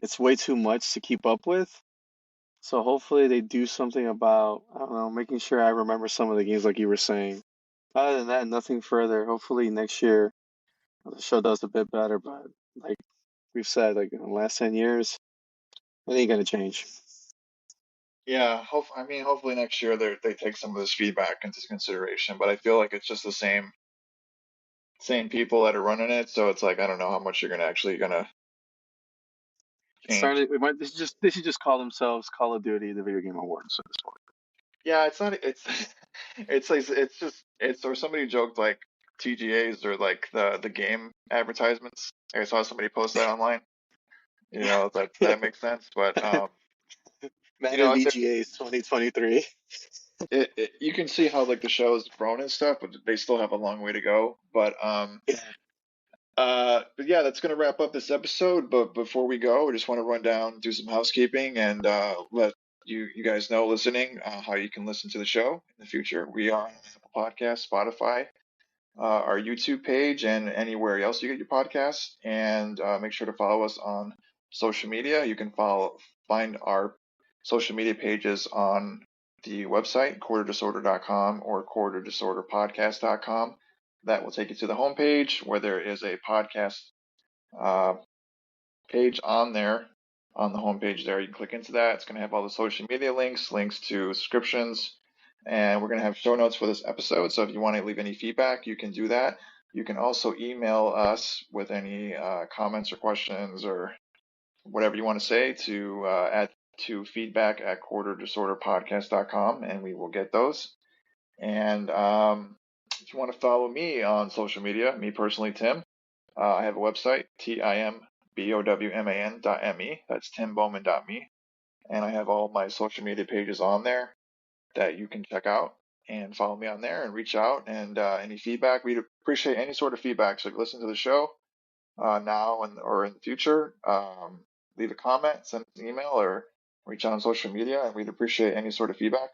S2: it's way too much to keep up with. So hopefully they do something about, I don't know, making sure I remember some of the games like you were saying. Other than that, nothing further. Hopefully next year the show does a bit better, but like we've said, like in the last 10 years, it ain't gonna change.
S1: Yeah, I mean, hopefully next year they take some of this feedback into consideration. But I feel like it's just the same people that are running it, so it's like I don't know how much you're gonna actually gonna
S2: It's
S1: change.
S2: starting. They should just call themselves Call of Duty, the video game awards at this point.
S1: Yeah, it's not. It's it's just it's or somebody joked like TGAs or like the game advertisements. I saw somebody post that online. That makes sense, but
S2: Madden
S1: there,
S2: VGAs 2023.
S1: you can see how like the show has grown and stuff, but they still have a long way to go.
S2: Yeah.
S1: But yeah, that's gonna wrap up this episode. But before we go, I just want to run down, do some housekeeping, and let you guys know listening how you can listen to the show in the future. We are on Apple Podcasts, Spotify, our YouTube page, and anywhere else you get your podcasts. And make sure to follow us on social media. You can find our social media pages on the website, quarterdisorder.com or quarterdisorderpodcast.com. That will take you to the homepage where there is a podcast uh, page on there. On the homepage there, you can click into that. It's going to have all the social media links to subscriptions, and we're going to have show notes for this episode. So if you want to leave any feedback, you can do that. You can also email us with any comments or questions or whatever you want to say to add to feedback at quarterdisorderpodcast.com, and we will get those. And if you want to follow me on social media, me personally, Tim, I have a website, timbowman.me. That's timbowman.me. And I have all my social media pages on there that you can check out and follow me on there and reach out and any feedback. We'd appreciate any sort of feedback. So if you listen to the show now or in the future, leave a comment, send an email, or reach out on social media, and we'd appreciate any sort of feedback.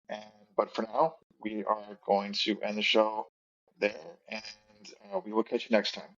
S1: And but for now, we are going to end the show there, and we will catch you next time.